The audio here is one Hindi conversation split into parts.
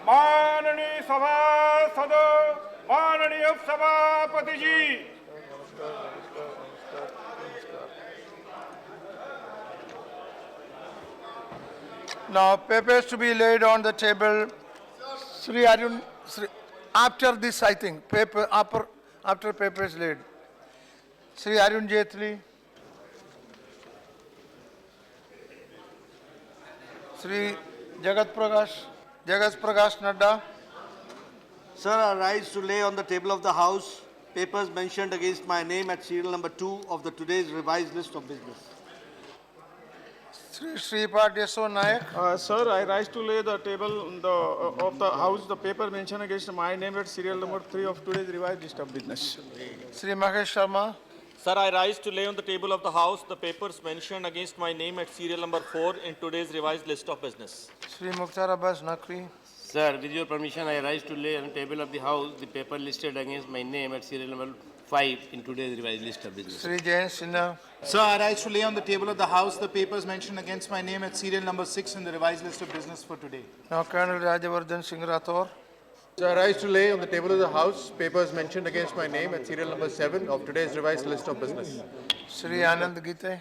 माननीय सभासद, माननीय सभापति जी। Now, papers to be laid on the table. Sri Arun, after this, I think, after papers laid. Sri Arun Jaitley. Sri Jagat Prakash Nadda. Sir, I rise to lay on the table of the House papers mentioned against my name at serial number 2 of the today's revised list of business. Sri Shripad Yeso Nayak. Sir, I rise to lay the table of the House the paper mentioned against my name at serial number 3 of today's revised list of business. Sri Mahesh Sharma. Sir, I rise to lay on the table of the House the papers mentioned against my name at serial number 4 in today's revised list of business. Sri Mukhtar Abbas Naqvi. Sir, with your permission, I rise to lay on the table of the House the paper listed against my name at serial number 5 in today's revised list of business. Sri Jain Sinha. Sir, I rise to lay on the table of the House the papers mentioned against my name at serial number 6 in the revised list of business for today. Now, Colonel Rajavardhan Singh Rathore. Sir, I rise to lay on the table of the House papers mentioned against my name at serial number 7 of today's revised list of business. Sri Anand Gite.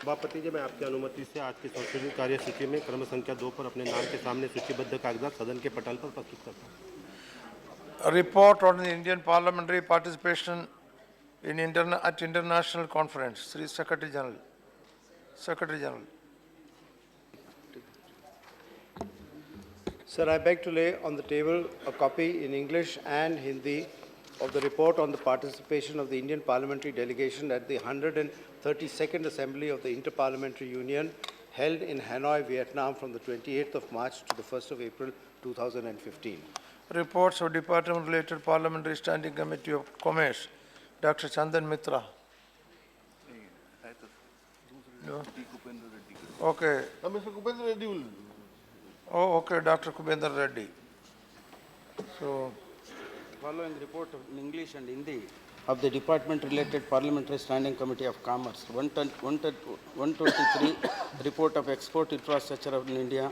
सभापति जी, मैं आपकी अनुमति से आज की संशोधित कार्य सूची में क्रम संख्या 2 पर अपने नाम के सामने सूचीबद्ध कागजात सदन के पटल पर प्रस्तुत करता हूँ। Report on the Indian parliamentary participation in international conference. Sri Secretary General. Secretary General. Sir, I beg to lay on the table a copy in English and Hindi of the report on the participation of the Indian parliamentary delegation at the 132nd Assembly of the Inter-Parliamentary Union held in Hanoi, Vietnam from the 28th of March to the 1st of April 2015. Reports of Department related Parliamentary Standing Committee of Commerce. Dr. Chandan Mitra. No? Okay. Oh, okay, Dr. Kubendra Reddy. So, following report in English and Hindi of the Department-related Parliamentary Standing Committee of Commerce, 123 report of export infrastructure in India,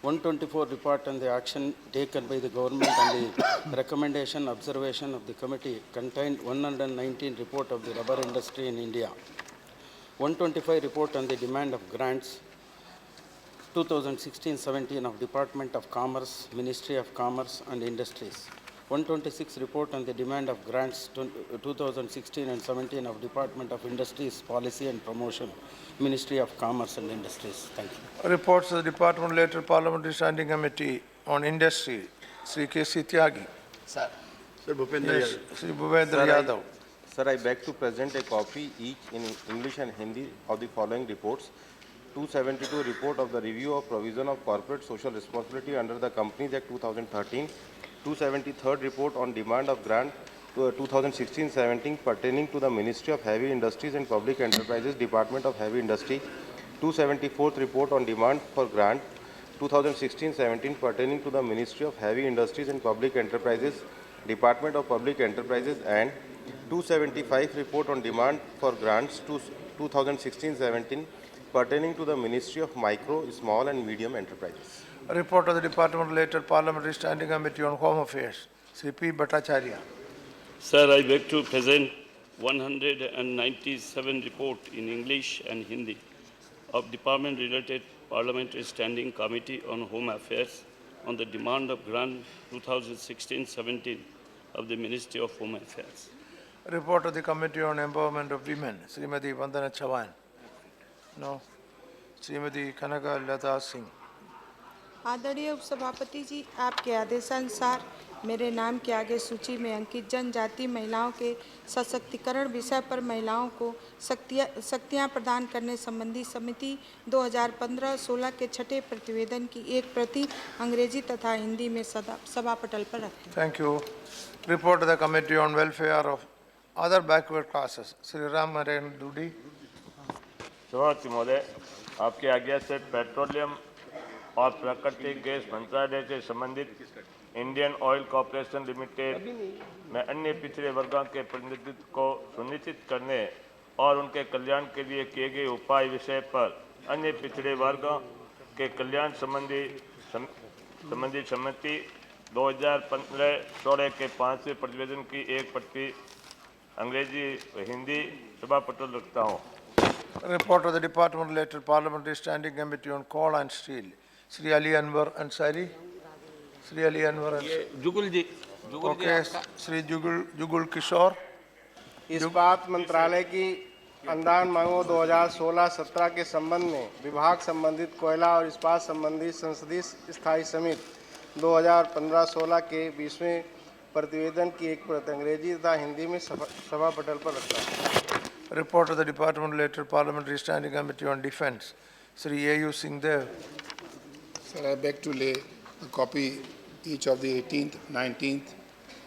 124 report on the action taken by the government and the recommendation observation of the committee contained 119 report of the rubber industry in India, 125 report on the demand of grants, 2016-17 of Department of Commerce, Ministry of Commerce and Industries, 126 report on the demand of grants 2016 and 17 of Department of Industries, Policy and Promotion, Ministry of Commerce and Industries. Thank you. reports of the Department related Parliamentary Standing Committee on Industry. Sri K.C. Tyagi. Sir. Sir Bhupendra Yes, Sri Bhupendra Yadav. Sir, I beg to present a copy each in English and Hindi of the following reports. 272 report of the review of provision of corporate social responsibility under the Companies Act 2013. 273rd report on demand of grant 2016-17 pertaining to the Ministry of Heavy Industries and Public Enterprises, Department of Heavy Industry. 274th report on demand for grant 2016-17 pertaining to the Ministry of Heavy Industries and Public Enterprises, Department of Public Enterprises, and 275 report on demand for grants to 2016-17 pertaining to the Ministry of Micro, Small and Medium Enterprises. A report of the Department related Parliamentary Standing Committee on Home Affairs. Sri P. Bhattacharya. Sir, I beg to present 197 report in English and Hindi of Department related Parliamentary Standing Committee on Home Affairs on the demand of grant 2016-17 of the Ministry of Home Affairs. A report of the Committee on Empowerment of Women. Srimati Vandana Chavan. No. Srimati Kanaga Lata Singh. आदरणीय उपसभापति जी, आपके आदेशानुसार मेरे नाम के आगे सूची में अंकित जनजाति महिलाओं के सशक्तिकरण विषय पर महिलाओं को शक्तियां प्रदान करने संबंधी समिति 2015-16 के छठे प्रतिवेदन की एक प्रति अंग्रेजी तथा हिंदी में सभा पटल पर रखते हैं। Thank you. Report of the Committee on Welfare of Other Backward Classes. Sri Ram Narayan Dudi. सभापति महोदय, आपकी आज्ञा से पेट्रोलियम और प्राकृतिक गैस मंत्रालय से संबंधित इंडियन ऑयल कॉर्पोरेशन लिमिटेड में अन्य पिछड़े वर्गों के प्रतिनिधित्व को सुनिश्चित करने और उनके कल्याण के लिए किए गए उपाय विषय पर अन्य पिछड़े वर्गों के कल्याण संबंधी संबंधी सम्मति 2015-16 के 5वें प्रतिवेदन की एक प्रति अंग्रेजी व हिंदी सभा पटल रखता हूँ। Report of the Department related Parliamentary Standing Committee on Coal and Steel. Sri Ali Anwar Ansari. Sri Ali Anwar Ansari. Jugal ji Okay, Sri Jugul Kishore. इस्पात मंत्रालय की अनुदान मांगों 2016-17 के संबंध में विभाग संबंधित कोयला और इस्पात संबंधी संसदीय स्थायी समिति 2015-16 के 20वें प्रतिवेदन की एक प्रति अंग्रेजी तथा हिंदी में सभा पटल पर रखता है। Report of the Department related Parliamentary Standing Committee on Defence. Sri A.U. Singh Dev. Sir, I beg to lay a copy each of the 18th, 19th,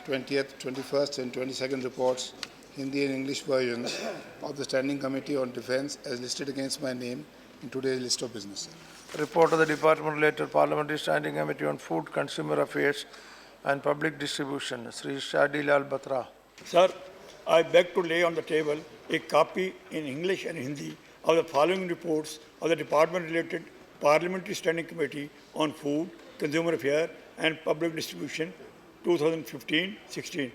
20th, 21st and 22nd reports, Hindi and English versions of the Standing Committee on Defence as listed against my name in today's list of business. Report of the Department related Parliamentary Standing Committee on Food, Consumer Affairs and Public Distribution. Sri Shadi Lal Batra. Sir, I beg to lay on the table a copy in English and Hindi of the following reports of the Department-related Parliamentary Standing Committee on Food, Consumer Affairs and Public Distribution 2015-16.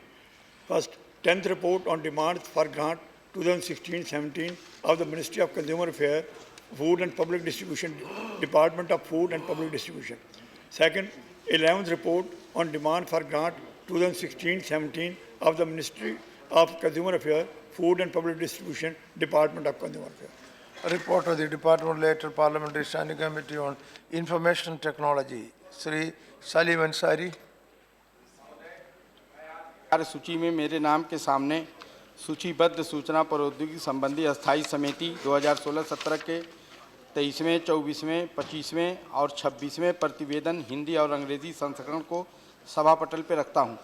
First, 10th report on demands for grant 2016-17 of the Ministry of Consumer Affairs, Food and Public Distribution, Department of Food and Public Distribution. Second, 11th report on demand for grant 2016-17 of the Ministry of Consumer Affairs, Food and Public Distribution, Department of Consumer Affairs. A report of the Department related Parliamentary Standing Committee on Information Technology. Sri Salim Ansari. सूची में मेरे नाम के सामने सूचीबद्ध सूचना प्रौद्योगिकी संबंधी अस्थायी समिति 2016-17 के 23वें, 24वें, 25वें और 26वें प्रतिवेदन हिंदी और अंग्रेजी संस्करण को सभा पटल पर रखता हूं।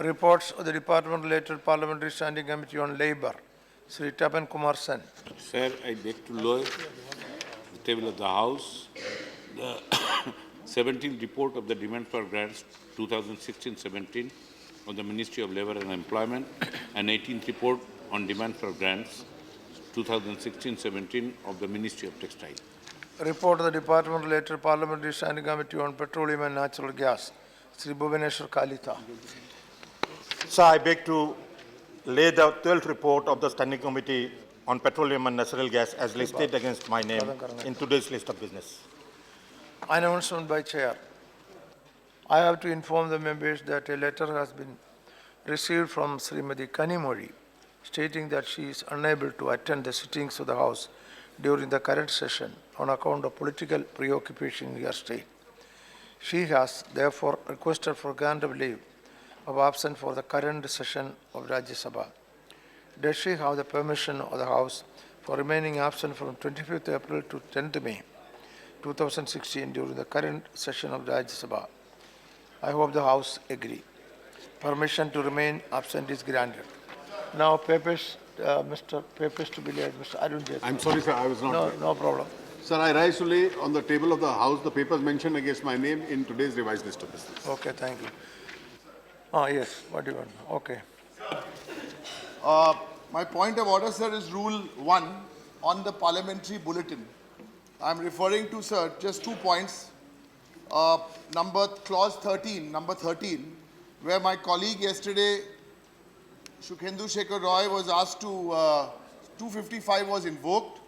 Reports of the Department related Parliamentary Standing Committee on Labour. Sri Tapan Kumar Sen. Sir, I beg to lay the table of the House the 17th report of the demand for grants 2016-17 of the Ministry of Labour and Employment and 18th report on demand for grants 2016-17 of the Ministry of Textile. Report of the Department related Parliamentary Standing Committee on Petroleum and Natural Gas. Sri Bhuvaneshwar Kalita. Sir, I beg to lay the 12th report of the Standing Committee on Petroleum and Natural Gas as listed against my name in today's list of business. Announcement by Chair. I have to inform the members that a letter has been received from Srimati Kanimori stating that she is unable to attend the sittings of the House during the current session on account of political preoccupation in her state. She has therefore requested for grant of leave of absence for the current session of Rajya Sabha. Does she have the permission of the House for remaining absent from 25th April to 10th May 2016 during the current session of Rajya Sabha? I hope the House agree. Permission to remain absent is granted. Now, papers, Mr. Papers to be laid, Mr. Arun Jaitley. I'm sorry, sir, I was not there. No problem. Sir, I rise to lay on the table of the House the papers mentioned against my name in today's revised list of business. Okay, thank you. Yes, what do you want? Okay. My point of order, sir, is Rule 1 on the parliamentary bulletin. I'm referring to, sir, just 2 points. Clause 13, number 13, where my colleague yesterday, Shukhendu Shekhar Roy, was asked to, 255 was invoked.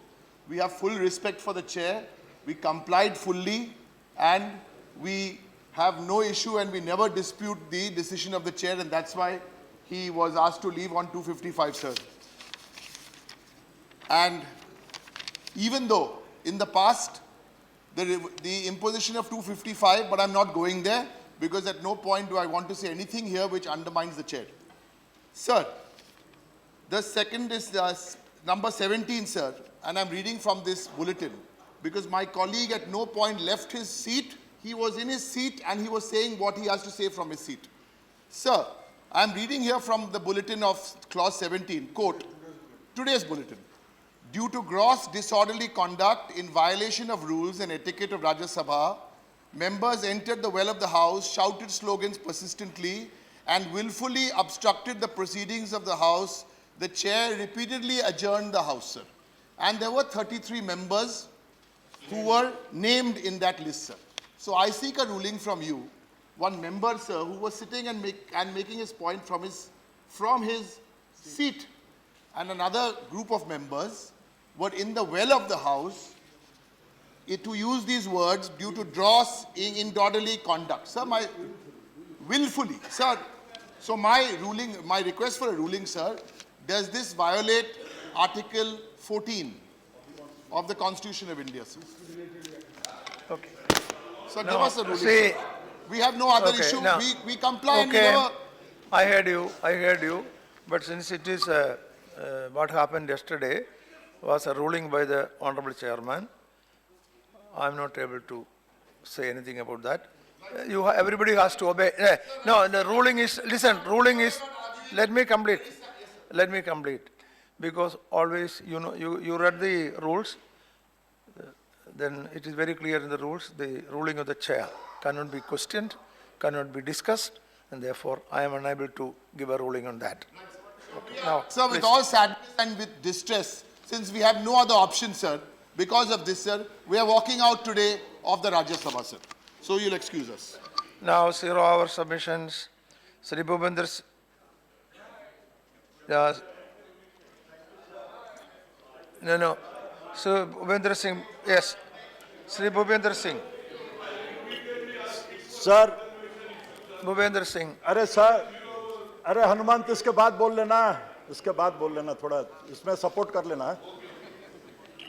We have full respect for the chair. We complied fully and we have no issue and we never dispute the decision of the chair, and that's why he was asked to leave on 255, sir. And even though in the past, the imposition of 255, but I'm not going there because at no point do I want to say anything here which undermines the chair. Sir, the second is number 17, sir, and I'm reading from this bulletin because my colleague at no point left his seat. He was in his seat and he was saying what he has to say from his seat. Sir, I'm reading here from the bulletin of clause 17, quote, today's bulletin. Due to gross disorderly conduct in violation of rules and etiquette of Rajya Sabha, members entered the well of the House, shouted slogans persistently, and willfully obstructed the proceedings of the House. The chair repeatedly adjourned the House, sir. And there were 33 members who were named in that list, sir. So I seek a ruling from you. One member, sir, who was sitting and making his point from his seat, and another group of members were in the well of the house to use these words due to dross disorderly conduct. Sir, willfully, sir. So my request for a ruling, sir, does this violate Article 14 of the Constitution of India, sir? Okay. Sir, No, give us a ruling. see, sir. We have no other okay, issue. no. We comply and we Okay, never... I heard you, but since it is what happened yesterday was a ruling by the Honorable Chairman, I'm not able to say anything about that. Everybody has to obey. No, the ruling is, listen, ruling is, let me complete. Because always, you know, you read the rules, then it is very clear in the rules, the ruling of the chair cannot be questioned, cannot be discussed, and therefore I am unable to give a ruling on that. Okay. Now, Sir, with please. all sadness and with distress, since we have no other option, sir, because of this, sir, we are walking out today of the Rajya Sabha, sir. So you'll excuse us. Now, 0-hour submissions. Sri Bhupender, no. Sri Bhupender Singh, yes. Sri Bhupender Singh. Sir Bhupender Singh. अरे सर अरे हनुमंत इसके बाद बोल लेना थोड़ा इसमें सपोर्ट कर लेना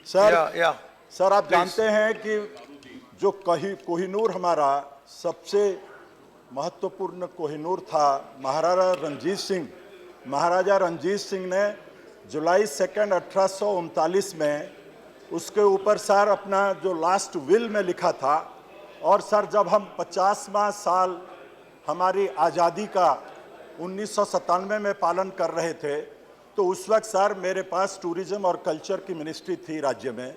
सर सर आप जानते हैं कि जो कोहिनूर हमारा सबसे महत्वपूर्ण कोहिनूर था महाराजा रंजीत सिंह ने जुलाई 2 1839 में उसके ऊपर सर अपना जो लास्ट विल में लिखा था। और सर जब हम 50वां साल हमारी आज़ादी का 1997 में पालन कर रहे थे तो उस वक्त सर मेरे पास टूरिज्म और कल्चर की मिनिस्ट्री थी राज्य में,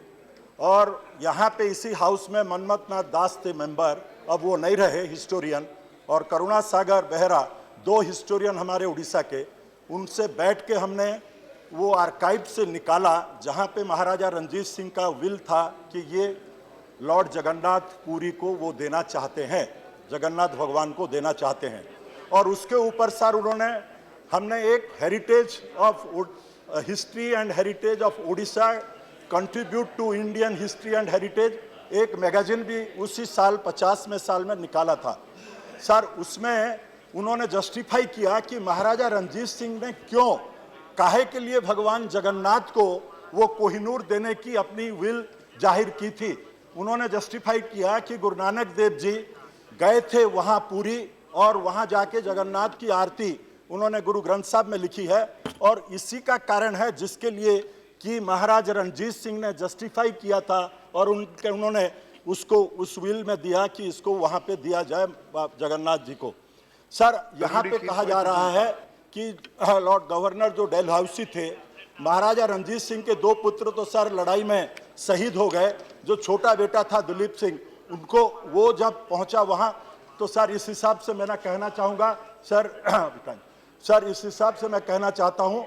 और यहाँ पे इसी हाउस में मनमथनाथ दास थे मेंबर, अब वो नहीं रहे हिस्टोरियन, और करुणा सागर बेहरा 2 हिस्टोरियन हमारे उड़ीसा के, उनसे बैठ के हमने वो आर्काइव से निकाला जहाँ पे महाराजा रंजीत सिंह का विल था कि ये लॉर्ड जगन्नाथ पुरी को वो देना चाहते हैं, जगन्नाथ भगवान को देना चाहते हैं। और उसके ऊपर सर हमने एक heritage of history and heritage of Orissa contribute to Indian history and heritage एक मैगजीन भी उसी साल 50वें साल में निकाला था। सर उसमें उन्होंने जस्टिफाई किया कि महाराजा रंजीत सिंह ने क्यों काहे के लिए भगवान जगन्नाथ को वो कोहिनूर देने की अपनी विल जाहिर की थी। उन्होंने जस्टिफाई किया कि गुरु नानक देव जी गए थे वहाँ पुरी और वहाँ जाके जगन्नाथ की आरती उन्होंने गुरु ग्रंथ साहब में लिखी है, और इसी का कारण है जिसके लिए कि महाराज रंजीत सिंह ने जस्टिफाई किया था और उन्होंने उसको उस विल में दिया कि इसको वहाँ पे दिया जाए जगन्नाथ जी को। सर यहाँ पे कहा जा रहा है कि लॉर्ड गवर्नर जो डेलहाउसी थे, महाराजा रंजीत सिंह के 2 पुत्र तो सर लड़ाई में शहीद हो गए, जो छोटा बेटा था दिलीप सिंह उनको वो जब पहुंचा वहां तो सर इस हिसाब से मैं कहना चाहूँगा सर इस हिसाब से मैं कहना चाहता हूं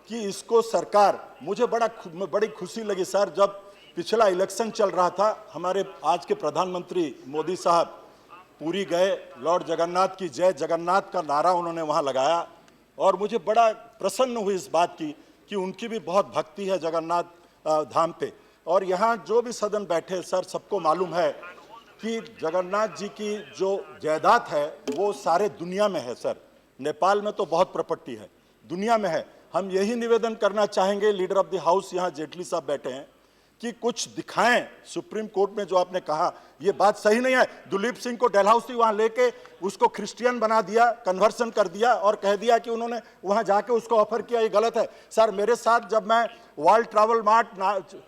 कि इसको सरकार, मुझे बड़ी खुशी लगी सर जब पिछला इलेक्शन चल रहा था, हमारे आज के प्रधानमंत्री मोदी साहब पुरी गए, लॉर्ड जगन्नाथ की जय जगन्नाथ का नारा उन्होंने वहां लगाया, और मुझे बड़ा प्रसन्न हुई इस बात की कि उनकी भी बहुत भक्ति है जगन्नाथ धाम पे। और यहाँ जो भी सदन बैठे सर सबको मालूम है कि जगन्नाथ जी की जो जायदाद है वो सारे दुनिया में है सर, नेपाल में तो बहुत प्रॉपर्टी है, दुनिया में है। हम यही निवेदन करना चाहेंगे, लीडर ऑफ द हाउस यहाँ जेटली साहब बैठे हैं, कि कुछ दिखाएं। सुप्रीम कोर्ट में जो आपने कहा ये बात सही नहीं है। दिलीप सिंह को डेलहाउसी वहां लेके उसको क्रिश्चियन बना दिया, कन्वर्सन कर दिया और कह दिया कि उन्होंने वहां जाके उसको ऑफर किया, ये गलत है। सर मेरे साथ जब मैं world travel mart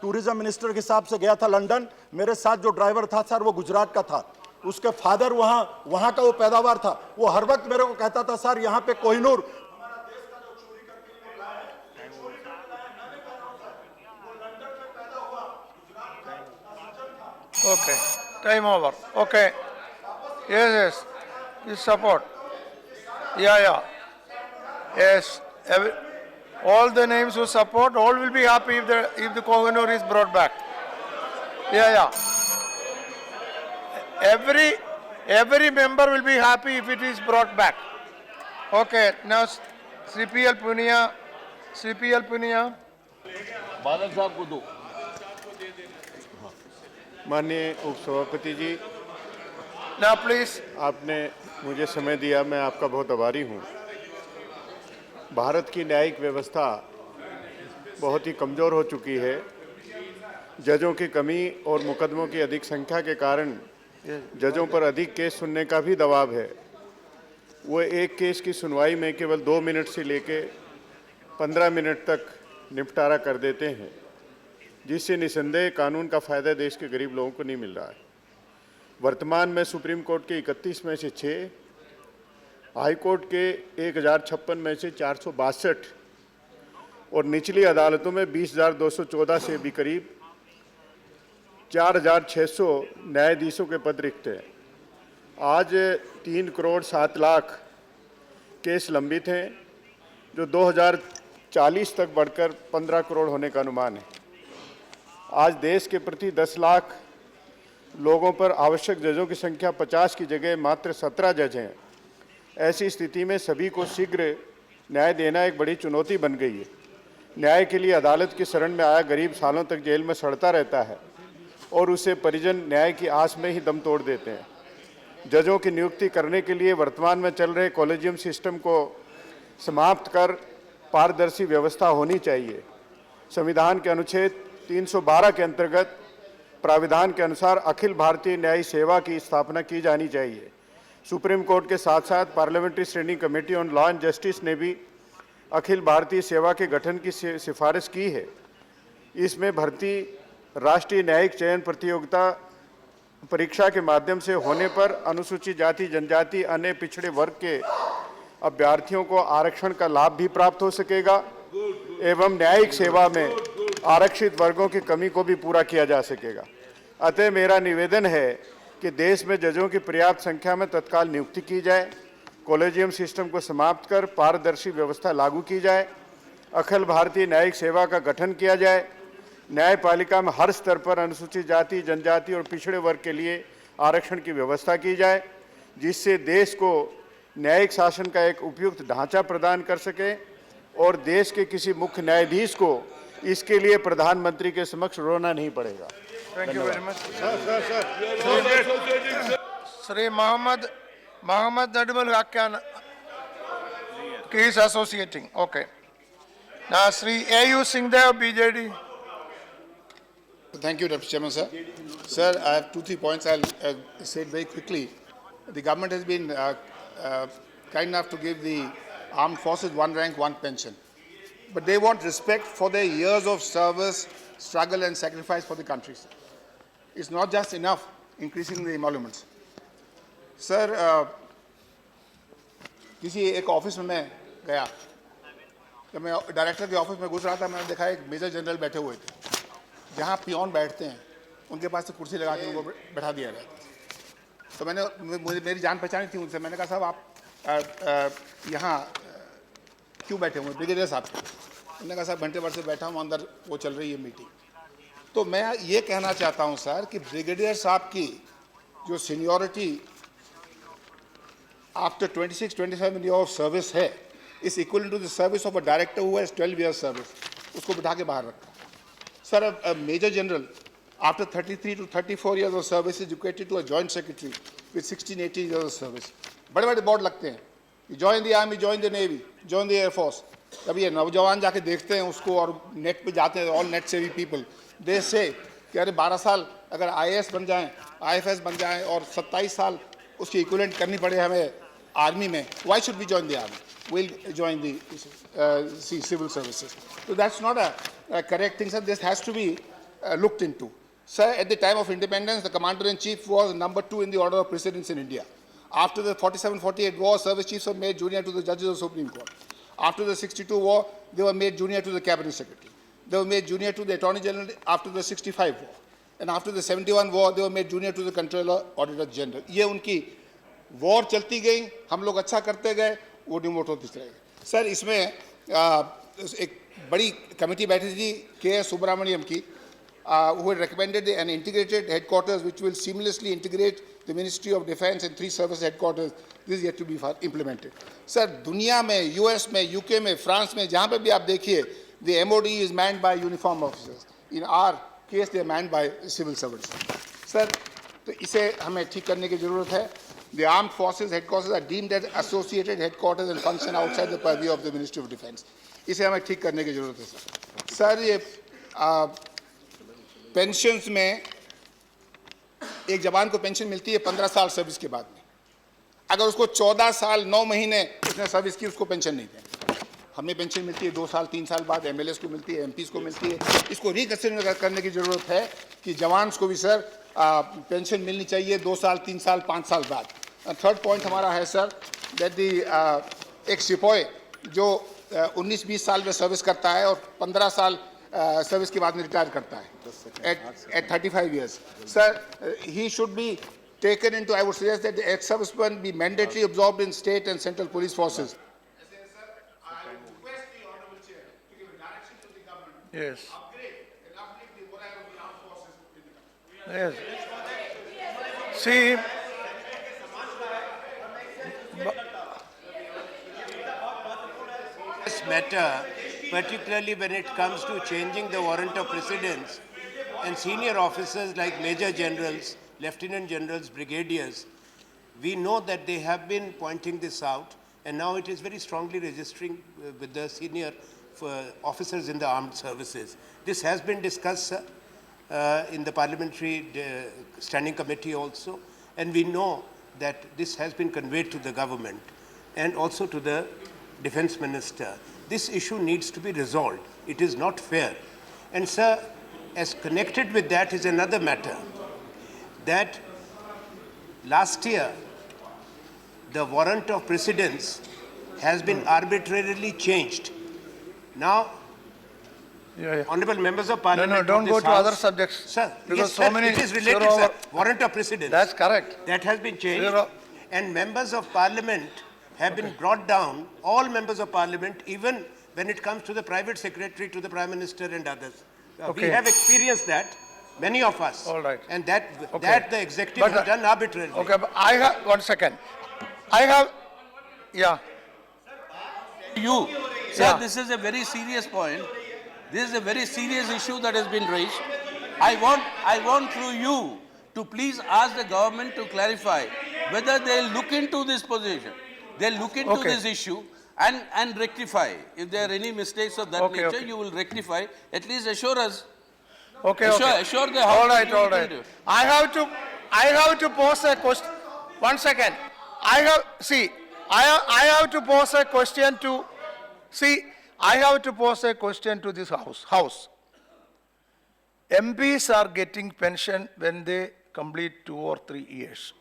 tourism minister के हिसाब से गया था लंदन, मेरे साथ जो ड्राइवर था सर वो गुजरात का था, उसके फादर वहां का वो पैदावार था, वो हर वक्त मेरे को कहता था सर यहाँ पे Kohinoor Okay, time over. Okay. Yes. You support. Yeah. Yes. All the names who support, all will be happy if the Kohinoor is brought back. Yeah. every member will be happy if it is brought back. Okay, now Sri P.L. Punia. बादल साहब को दो। माननीय उपसभापति जी, Now please. आपने मुझे समय दिया, मैं आपका बहुत आभारी हूँ। भारत की न्यायिक व्यवस्था बहुत ही कमज़ोर हो चुकी है। जजों की कमी और मुकदमों की अधिक संख्या के कारण जजों पर अधिक केस सुनने का भी दबाव है। वो एक केस की सुनवाई में केवल 2 मिनट से लेके 15 मिनट तक निपटारा कर देते हैं, जिससे निसंदेह कानून का फ़ायदा देश के गरीब लोगों को नहीं मिल रहा है। वर्तमान में सुप्रीम कोर्ट के 31 में से 6, हाई कोर्ट के 1056 में से 462 और निचली अदालतों में 20,214 से भी करीब 4,600 न्यायाधीशों के पद रिक्त हैं। आज 3 करोड़ 7 लाख केस लंबित हैं, जो 2040 तक बढ़कर 15 करोड़ होने का अनुमान है। आज देश के प्रति 10 लाख लोगों पर आवश्यक जजों की संख्या 50 की जगह मात्र 17 जज हैं। ऐसी स्थिति में सभी को शीघ्र न्याय देना एक बड़ी चुनौती बन गई है। न्याय के लिए अदालत की शरण में आया गरीब सालों तक जेल में सड़ता रहता है और उसे परिजन न्याय की आस में ही दम तोड़ देते हैं। जजों की नियुक्ति करने के लिए वर्तमान में चल रहे कॉलेजियम सिस्टम को समाप्त कर पारदर्शी व्यवस्था होनी चाहिए। संविधान के अनुच्छेद 312 के अंतर्गत प्राविधान के अनुसार अखिल भारतीय न्यायिक सेवा की स्थापना की जानी चाहिए। सुप्रीम कोर्ट के साथ साथ parliamentary standing committee on law and justice ने भी अखिल भारतीय सेवा के गठन की सिफारिश की है। इसमें भर्ती राष्ट्रीय न्यायिक चयन प्रतियोगिता परीक्षा के माध्यम से होने पर अनुसूचित जाति, जनजाति, अन्य पिछड़े वर्ग के अभ्यर्थियों को आरक्षण का लाभ भी प्राप्त हो सकेगा एवं न्यायिक सेवा में आरक्षित वर्गों की कमी को भी पूरा किया जा सकेगा। अतः मेरा निवेदन है कि देश में जजों की पर्याप्त संख्या में तत्काल नियुक्ति की जाए, कॉलेजियम सिस्टम को समाप्त कर पारदर्शी व्यवस्था लागू की जाए, अखिल भारतीय न्यायिक सेवा का गठन किया जाए, न्यायपालिका में हर स्तर पर अनुसूचित जाति, जनजाति और पिछड़े वर्ग के लिए आरक्षण की व्यवस्था की जाए, जिससे देश को न्यायिक शासन का एक उपयुक्त ढांचा प्रदान कर सके और देश के किसी मुख्य न्यायाधीश को इसके लिए प्रधानमंत्री के समक्ष रोना नहीं पड़ेगा। Thank you very much. Sri Muhammad Nadibul Haqqan, he is associating. Okay. Now Sri A.U. Singhdev, BJD. Thank you, Dr. Chairman, sir. Sir, I have 2-3 points. I'll say it very quickly. The government has been kind enough to give the armed forces 1 rank, 1 pension. But they want respect for their years of service, struggle and sacrifice for the country. It's not just enough increasing the emoluments. Sir, किसी एक ऑफिस में मैं गया, जब मैं डायरेक्टर के ऑफिस में घुस रहा था, मैंने देखा एक मेजर जनरल बैठे हुए थे। जहाँ पियोन बैठते हैं, उनके पास से कुर्सी लगा के उनको बैठा दिया गया। तो मेरी जान पहचानी थी उनसे। मैंने कहा साहब आप यहाँ क्यों बैठे हुए? ब्रिगेडियर साहब। उन्होंने कहा साहब घंटे भर से बैठा हूँ, अंदर वो चल रही है मीटिंग। तो मैं ये कहना चाहता हूँ सर कि ब्रिगेडियर साहब की जो seniority after 26-27 years of service है, is equivalent to the service of a director who has 12 years service. उसको बिठा के बाहर रखा। Sir, a major general after 33 to 34 years of service is equated to a joint secretary with 16-18 years of service. बड़े-बड़े बोर्ड लगते हैं, join the army, join the navy, join the air force. कभी ये नौजवान जाके देखते हैं उसको और नेट पे जाते हैं, all net savvy people, they say कि अरे 12 साल अगर IAS बन जाएं, IFS बन जाएं और 27 साल उसकी इक्विवेलेंट करनी पड़े हमें आर्मी में, why should we join the army? We'll join the civil services. So that's not a correct thing, sir. This has to be looked into. Sir, at the time of independence, the commander-in-chief was number 2 in the order of precedence in India. After the 47-48 war, service chiefs were made junior to the judges of the Supreme Court. After the 62 war, they were made junior to the cabinet secretary. They were made junior to the attorney general after the 65 war. And after the 71 war, they were made junior to the controller auditor general. ये उनकी वॉर चलती गई, हम लोग अच्छा करते गए, वो डिमोट होती चले गए। सर, इसमें एक बड़ी कमेटी बैठी थी के.एस. सुब्रमण्यम की, who had recommended an integrated headquarters which will seamlessly integrate the Ministry of Defence and 3 service headquarters. This is yet to be implemented. Sir, दुनिया में, US में, UK में, France में, जहाँ पे भी आप देखिए, the MOD is manned by uniform officers. In our case, they are manned by civil servants. Sir, तो इसे हमें ठीक करने की ज़रूरत है. The armed forces headquarters are deemed as associated headquarters and function outside the purview of the Ministry of Defence. इसे हमें ठीक करने की ज़रूरत है सर. सर ये पेंशन्स में एक जवान को पेंशन मिलती है 15 साल सर्विस के बाद में. अगर उसको 14 साल 9 महीने उसने सर्विस की, उसको पेंशन नहीं दें. हमें पेंशन मिलती है 2 साल 3 साल बाद, MLAs को मिलती है, MPs को मिलती है. इसको रिकन्सिडर करने की ज़रूरत है कि जवान को भी सर पेंशन मिलनी चाहिए 2 साल 3 साल 5 साल बाद. थर्ड पॉइंट हमारा है सर दैट दी एक सिपाही जो 19-20 साल में सर्विस करता है और 15 साल सर्विस के बाद में रिटायर करता है at 35 years. Sir, he should be taken into, I would suggest that the ex-serviceman be mandatorily absorbed in state and central police forces. Yes. Yes. See, this matter, particularly when it comes to changing the warrant of precedence, and senior officers like major generals, lieutenant generals, brigadiers, we know that they have been pointing this out, and now it is very strongly registering with the senior officers in the armed services. This has been discussed, sir, in the parliamentary standing committee also, and we know that this has been conveyed to the government and also to the defense minister. This issue needs to be resolved. It is not fair. And sir, as connected with that is another matter, that last year the warrant of precedence has been arbitrarily changed. Now, honorable members of parliament, don't go to other subjects. Sir, because yes, so sir, many it is related, sir. Warrant of precedence. That's correct. That has been changed. And members of parliament have been brought down, all members of parliament, even when it comes to the private secretary to the prime minister and others. We have experienced that, many of us. All right. And that the executive has done arbitrarily. Okay, but I have, 1 second. I have, yeah. You, sir, Yeah. this is a very serious point. This is a very serious issue that has been raised. I want through you to please ask the government to clarify whether they'll look into this position. They'll look into this issue and rectify. If there are any mistakes of that nature, you will rectify. At least assure us. Assure the House. All right, that you all will right. do. I have to pose a question. 1 second. I have to pose a question to, I have to pose a question to this house. MPs are getting pension when they complete 2 or 3 years.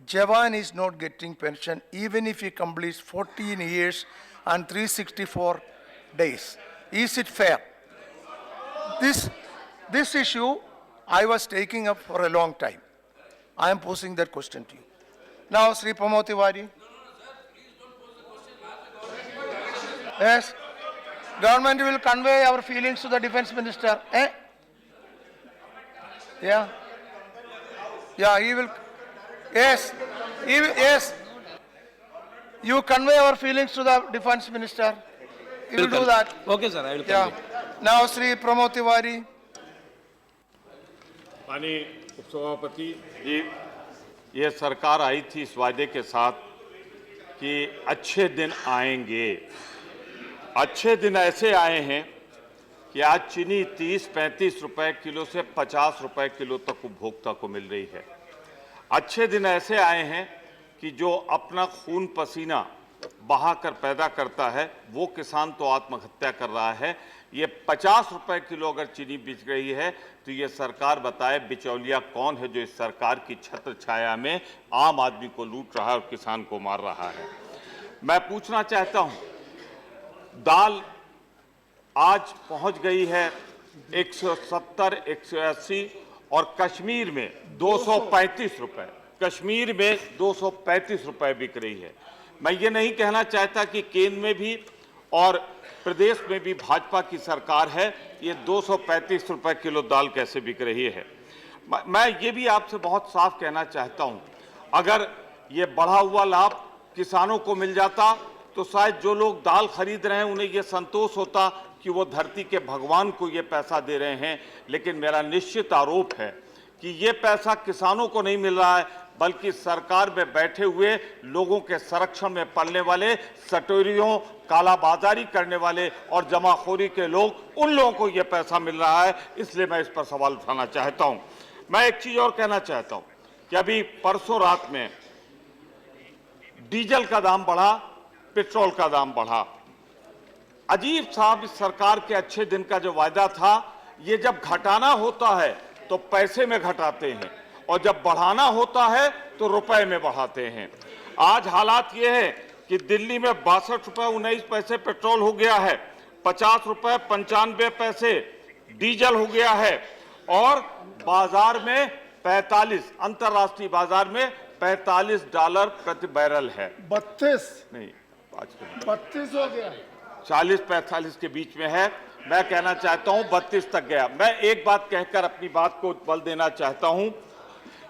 Jawan is not getting pension even if he completes 14 years and 364 days. Is it fair? This issue I was taking up for a long time. I am posing that question to you. Now, Sri Pramod Tiwari. Yes. Government will convey our feelings to the defense minister. Yeah. Yeah, he will. Yes. Yes. You convey our feelings to the defense minister. He will do that. Okay, sir, I will Yeah. Now, Sri Pramod Tiwari. माननीय उपसभापति जी, ये सरकार आई थी इस वादे के साथ कि अच्छे दिन आएंगे. अच्छे दिन ऐसे आए हैं कि आज चीनी 30-35 रुपए किलो से 50 रुपए किलो तक उपभोक्ता को मिल रही है. अच्छे दिन ऐसे आए हैं कि जो अपना खून पसीना बहाकर पैदा करता है वो किसान तो आत्महत्या कर रहा है. ये 50 रुपए किलो अगर चीनी बिक रही है तो ये सरकार बताए बिचौलिया कौन है जो इस सरकार की छत्र छाया में आम आदमी को लूट रहा है और किसान को मार रहा है. मैं पूछना चाहता हूं, दाल आज पहुंच गई है 170, 180 और कश्मीर में 235 रुपए. कश्मीर में 235 रुपए बिक रही है. मैं ये नहीं कहना चाहता कि केंद्र में भी और प्रदेश में भी भाजपा की सरकार है, ये 235 रुपए किलो दाल कैसे बिक रही है। मैं ये भी आपसे बहुत साफ कहना चाहता हूं, अगर ये बढ़ा हुआ लाभ किसानों को मिल जाता तो शायद जो लोग दाल खरीद रहे हैं उन्हें ये संतोष होता कि वो धरती के भगवान को ये पैसा दे रहे हैं। लेकिन मेरा निश्चित आरोप है कि ये पैसा किसानों को नहीं मिल रहा है, बल्कि सरकार में बैठे हुए लोगों के संरक्षण में पलने वाले सटोरियों, कालाबाजारी करने वाले और जमाखोरी के लोग, उन लोगों को ये पैसा मिल रहा है। इसलिए मैं इस पर सवाल उठाना चाहता हूं। मैं एक चीज और कहना चाहता हूं कि अभी परसों रात में डीजल का दाम बढ़ा, पेट्रोल का दाम बढ़ा। अजीब साहब, इस सरकार के अच्छे दिन का जो वायदा था, ये जब घटाना होता है तो पैसे में घटाते हैं और जब बढ़ाना होता है तो रुपए में बढ़ाते हैं। आज हालात ये है कि दिल्ली में 62 रुपए 19 पैसे पेट्रोल हो गया है, 50 रुपए 95 पैसे डीजल हो गया है और बाजार में 45, अंतर्राष्ट्रीय बाजार में $45 प्रति बैरल है। 32 नहीं, 32 हो गया, 40-45 के बीच में है। मैं कहना चाहता हूं 32 तक गया। मैं एक बात कहकर अपनी बात को बल देना चाहता हूं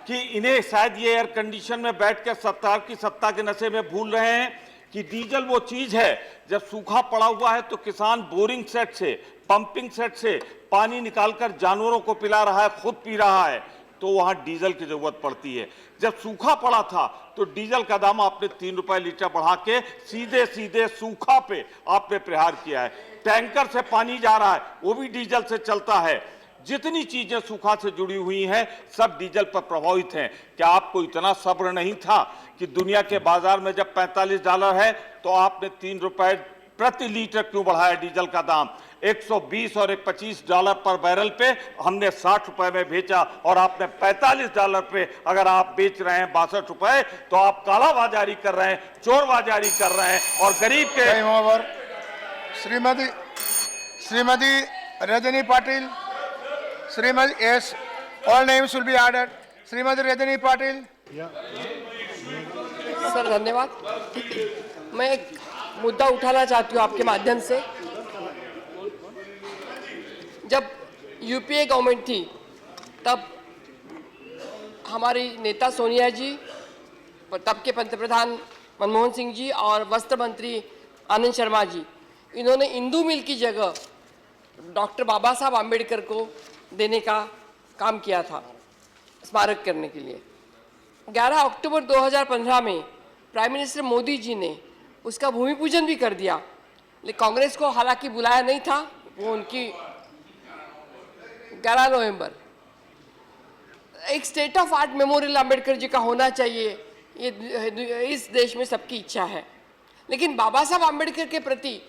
कि इन्हें शायद ये एयर कंडीशन में बैठकर सरकार की सत्ता के नशे में भूल रहे हैं कि डीजल वो चीज है, जब सूखा पड़ा हुआ है तो किसान बोरिंग सेट से, पंपिंग सेट से पानी निकालकर जानवरों को पिला रहा है, खुद पी रहा है, तो वहां डीजल की जरूरत पड़ती है। जब सूखा पड़ा था तो डीजल का दाम आपने 3 रुपए लीटर बढ़ा के सीधे सीधे सूखा पे आपने प्रहार किया है। टैंकर से पानी जा रहा है, वो भी डीजल से चलता है। जितनी चीजें सूखा से जुड़ी हुई हैं सब डीजल पर प्रभावित हैं। क्या आपको इतना सब्र नहीं था कि दुनिया के बाजार में जब $45 है तो आपने 3 रुपए प्रति लीटर क्यों बढ़ाया डीजल का दाम? 120 और $25 पर बैरल पे हमने 60 रुपए में बेचा और आपने $45 पे अगर आप बेच रहे हैं 62 रुपए, तो आप कालाबाजारी कर रहे हैं, चोरबाजारी कर रहे हैं और गरीब के। Time over. Shrimati Rajani Patil, Shrimati S, all names will be added. Shrimati Rajani Patil. Sir धन्यवाद। मैं एक मुद्दा उठाना चाहती हूँ आपके माध्यम से। जब यूपीए गवर्नमेंट थी तब हमारी नेता सोनिया जी, तब के पंतप्रधान मनमोहन सिंह जी और वस्त्र मंत्री आनंद शर्मा जी, इन्होंने इंदू मिल की जगह डॉक्टर बाबा साहब आम्बेडकर को देने का काम किया था स्मारक करने के लिए। 11 अक्टूबर 2015 में प्राइम मिनिस्टर मोदी जी ने उसका भूमि पूजन भी कर दिया, लेकिन कांग्रेस को हालांकि बुलाया नहीं था। वो उनकी 11 नवंबर एक state of art memorial Ambedkar ji का होना चाहिए, ये इस देश में सबकी इच्छा है। लेकिन बाबा साहब आम्बेडकर के प्रति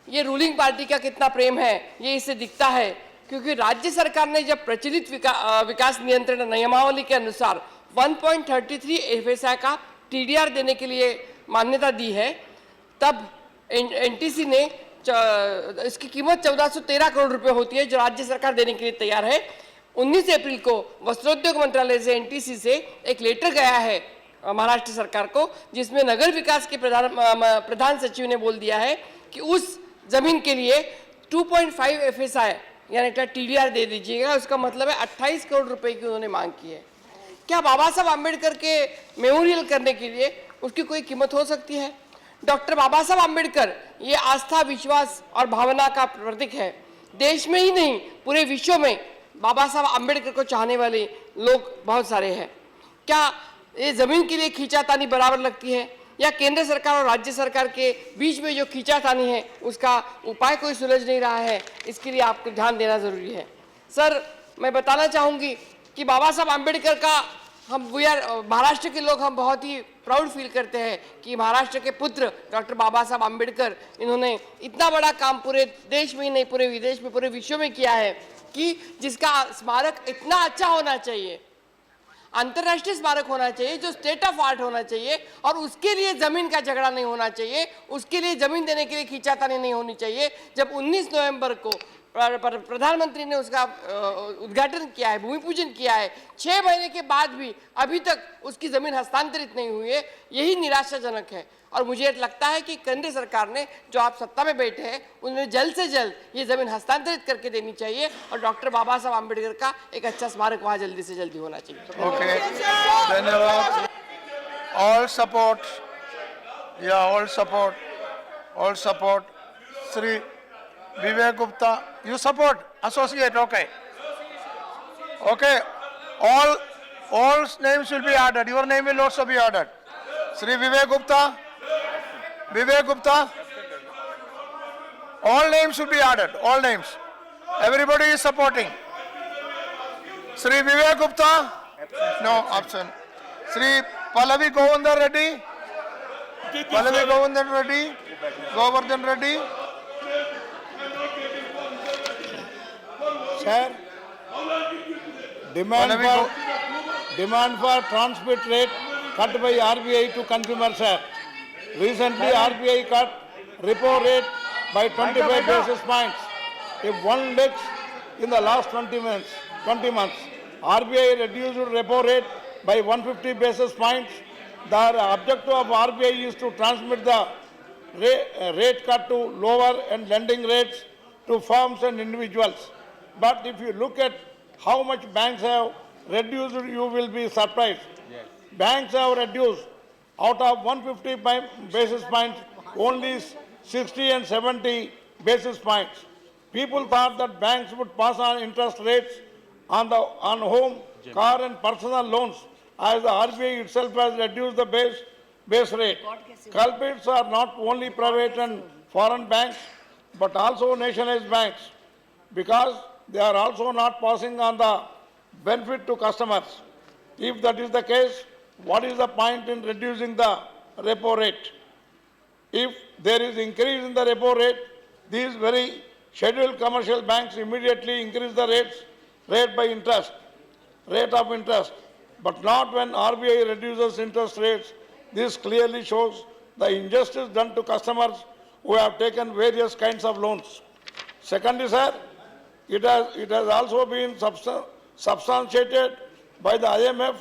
ये रूलिंग पार्टी का कितना प्रेम है ये इससे दिखता है, क्योंकि राज्य सरकार ने जब प्रचलित विकास नियंत्रण नियमावली के अनुसार 1.33 FSI का TDR देने के लिए मान्यता दी है, तब NTC ने इसकी कीमत 1413 करोड़ रुपए होती है जो राज्य सरकार देने के लिए तैयार है। 19 अप्रैल को वस्त्रोद्योग मंत्रालय से NTC से एक लेटर गया है महाराष्ट्र सरकार को, जिसमें नगर विकास के प्रधान सचिव ने बोल दिया है कि उस जमीन के लिए 2.5 FSI यानी TDR दे दीजिएगा। उसका मतलब है 28 करोड़ रुपए की उन्होंने मांग की है। क्या बाबा साहब आम्बेडकर के मेमोरियल करने के लिए उसकी कोई कीमत हो सकती है? डॉक्टर बाबा साहब आम्बेडकर ये आस्था, विश्वास और भावना का प्रतीक है। देश में ही नहीं पूरे विश्व में बाबा साहब आम्बेडकर को चाहने वाले लोग बहुत सारे हैं। क्या ये जमीन के लिए खींचातानी बराबर लगती है, या केंद्र सरकार और राज्य सरकार के बीच में जो खींचातानी है उसका उपाय कोई सुलझ नहीं रहा है? इसके लिए आपको ध्यान देना जरूरी है। सर मैं बताना चाहूँगी कि बाबा साहब आम्बेडकर का महाराष्ट्र के लोग हम बहुत ही प्राउड फील करते हैं कि महाराष्ट्र के पुत्र डॉक्टर बाबा साहब आम्बेडकर, इन्होंने इतना बड़ा काम पूरे देश में ही नहीं पूरे विदेश में, पूरे विश्व में किया है कि जिसका स्मारक इतना अच्छा होना चाहिए, अंतर्राष्ट्रीय स्मारक होना चाहिए, जो स्टेट ऑफ आर्ट होना चाहिए, और उसके लिए जमीन का झगड़ा नहीं होना चाहिए, उसके लिए जमीन देने के लिए खींचातानी नहीं होनी चाहिए। जब 19 नवंबर को प्रधानमंत्री ने उसका उद्घाटन किया है, भूमि पूजन किया है, 6 महीने के बाद भी अभी तक उसकी जमीन हस्तांतरित नहीं हुई है। यही निराशाजनक है और मुझे लगता है कि केंद्र सरकार ने, जो आप सत्ता में बैठे हैं, उन्हें जल्द से जल्द ये जमीन हस्तांतरित करके देनी चाहिए और डॉक्टर बाबा साहब आम्बेडकर का एक अच्छा स्मारक वहाँ जल्दी से जल्दी होना चाहिए। ओके, धन्यवाद। ऑल सपोर्ट, या all support Shri Vivek Gupta, you support, associate, okay. Okay, all names will be added, your name will also be added. Shri Vivek Gupta, all names will be added, all names. Everybody is supporting. Shri Vivek Gupta, no, absent. Shri Pallavi Govardhan Reddy, Sir, demand for transmit rate cut by RBI to consumers, sir. Recently, RBI cut repo rate by 25 basis points. If one looks in the last 20 months, RBI reduced repo rate by 150 basis points. The objective of RBI is to transmit the rate cut to lower and lending rates to firms and individuals. But if you look at how much banks have reduced, you will be surprised. Yes. Banks have reduced out of 150 basis points, only 60 and 70 basis points. People thought that banks would pass on interest rates on home, car and personal loans, as the RBI itself has reduced the base rate. Culprits are not only private and foreign banks, but also nationalized banks, because they are also not passing on the benefit to customers. If that is the case, what is the point in reducing the repo rate? If there is increase in the repo rate, these very scheduled commercial banks immediately increase the rate of interest, but not when RBI reduces interest rates. This clearly shows the injustice done to customers who have taken various kinds of loans. Secondly, sir, it has also been substantiated by the IMF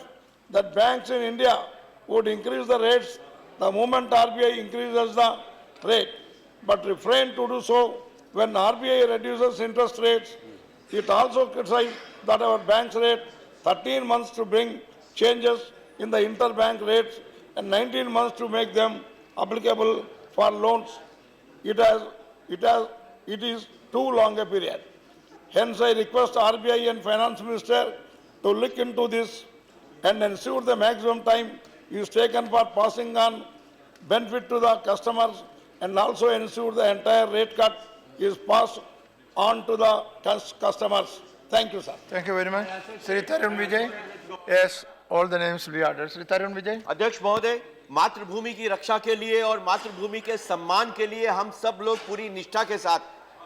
that banks in India would increase the rates the moment RBI increases the rate, but refrain to do so when RBI reduces interest rates. It also criticized that our banks rate 13 months to bring changes in the interbank rates and 19 months to make them applicable for loans. It is too long a period. Hence, I request RBI and Finance Minister to look into this and ensure the maximum time is taken for passing on benefit to the customers, and also ensure the entire rate cut is passed on to the customers. Thank you, sir. Thank you very much. Shri Tarun Vijay. Yes, all the names will be added. Shri Tarun Vijay. अध्यक्ष महोदय, मातृभूमि की रक्षा के लिए और मातृभूमि के सम्मान के लिए हम सब लोग पूरी निष्ठा के साथ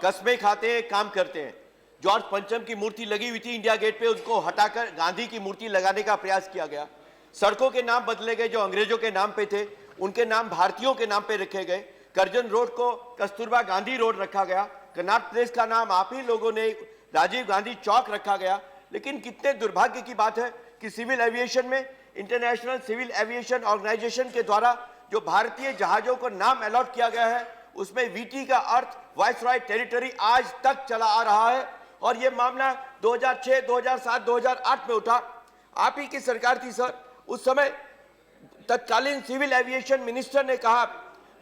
कस्में खाते हैं, काम करते हैं। जॉर्ज पंचम की मूर्ति लगी हुई थी इंडिया गेट पे, उसको हटाकर गांधी की मूर्ति लगाने का प्रयास किया गया। सड़कों के नाम बदले गए, जो अंग्रेजों के नाम पे थे उनके नाम भारतीयों के नाम पे रखे गए। करजन रोड को कस्तूरबा गांधी रोड रखा गया। कनॉट प्लेस का नाम आप ही लोगों ने राजीव गांधी चौक रखा गया। लेकिन कितने दुर्भाग्य की बात है कि सिविल एविएशन में इंटरनेशनल सिविल एविएशन ऑर्गेनाइजेशन के द्वारा जो भारतीय जहाजों को नाम अलॉट किया गया है, उसमें वीटी का अर्थ वाइसरॉय टेरिटरी आज तक चला आ रहा है। और ये मामला 2006, 2007, 2008 में उठा। आप ही की सरकार थी सर, उस समय तत्कालीन सिविल एविएशन मिनिस्टर ने कहा,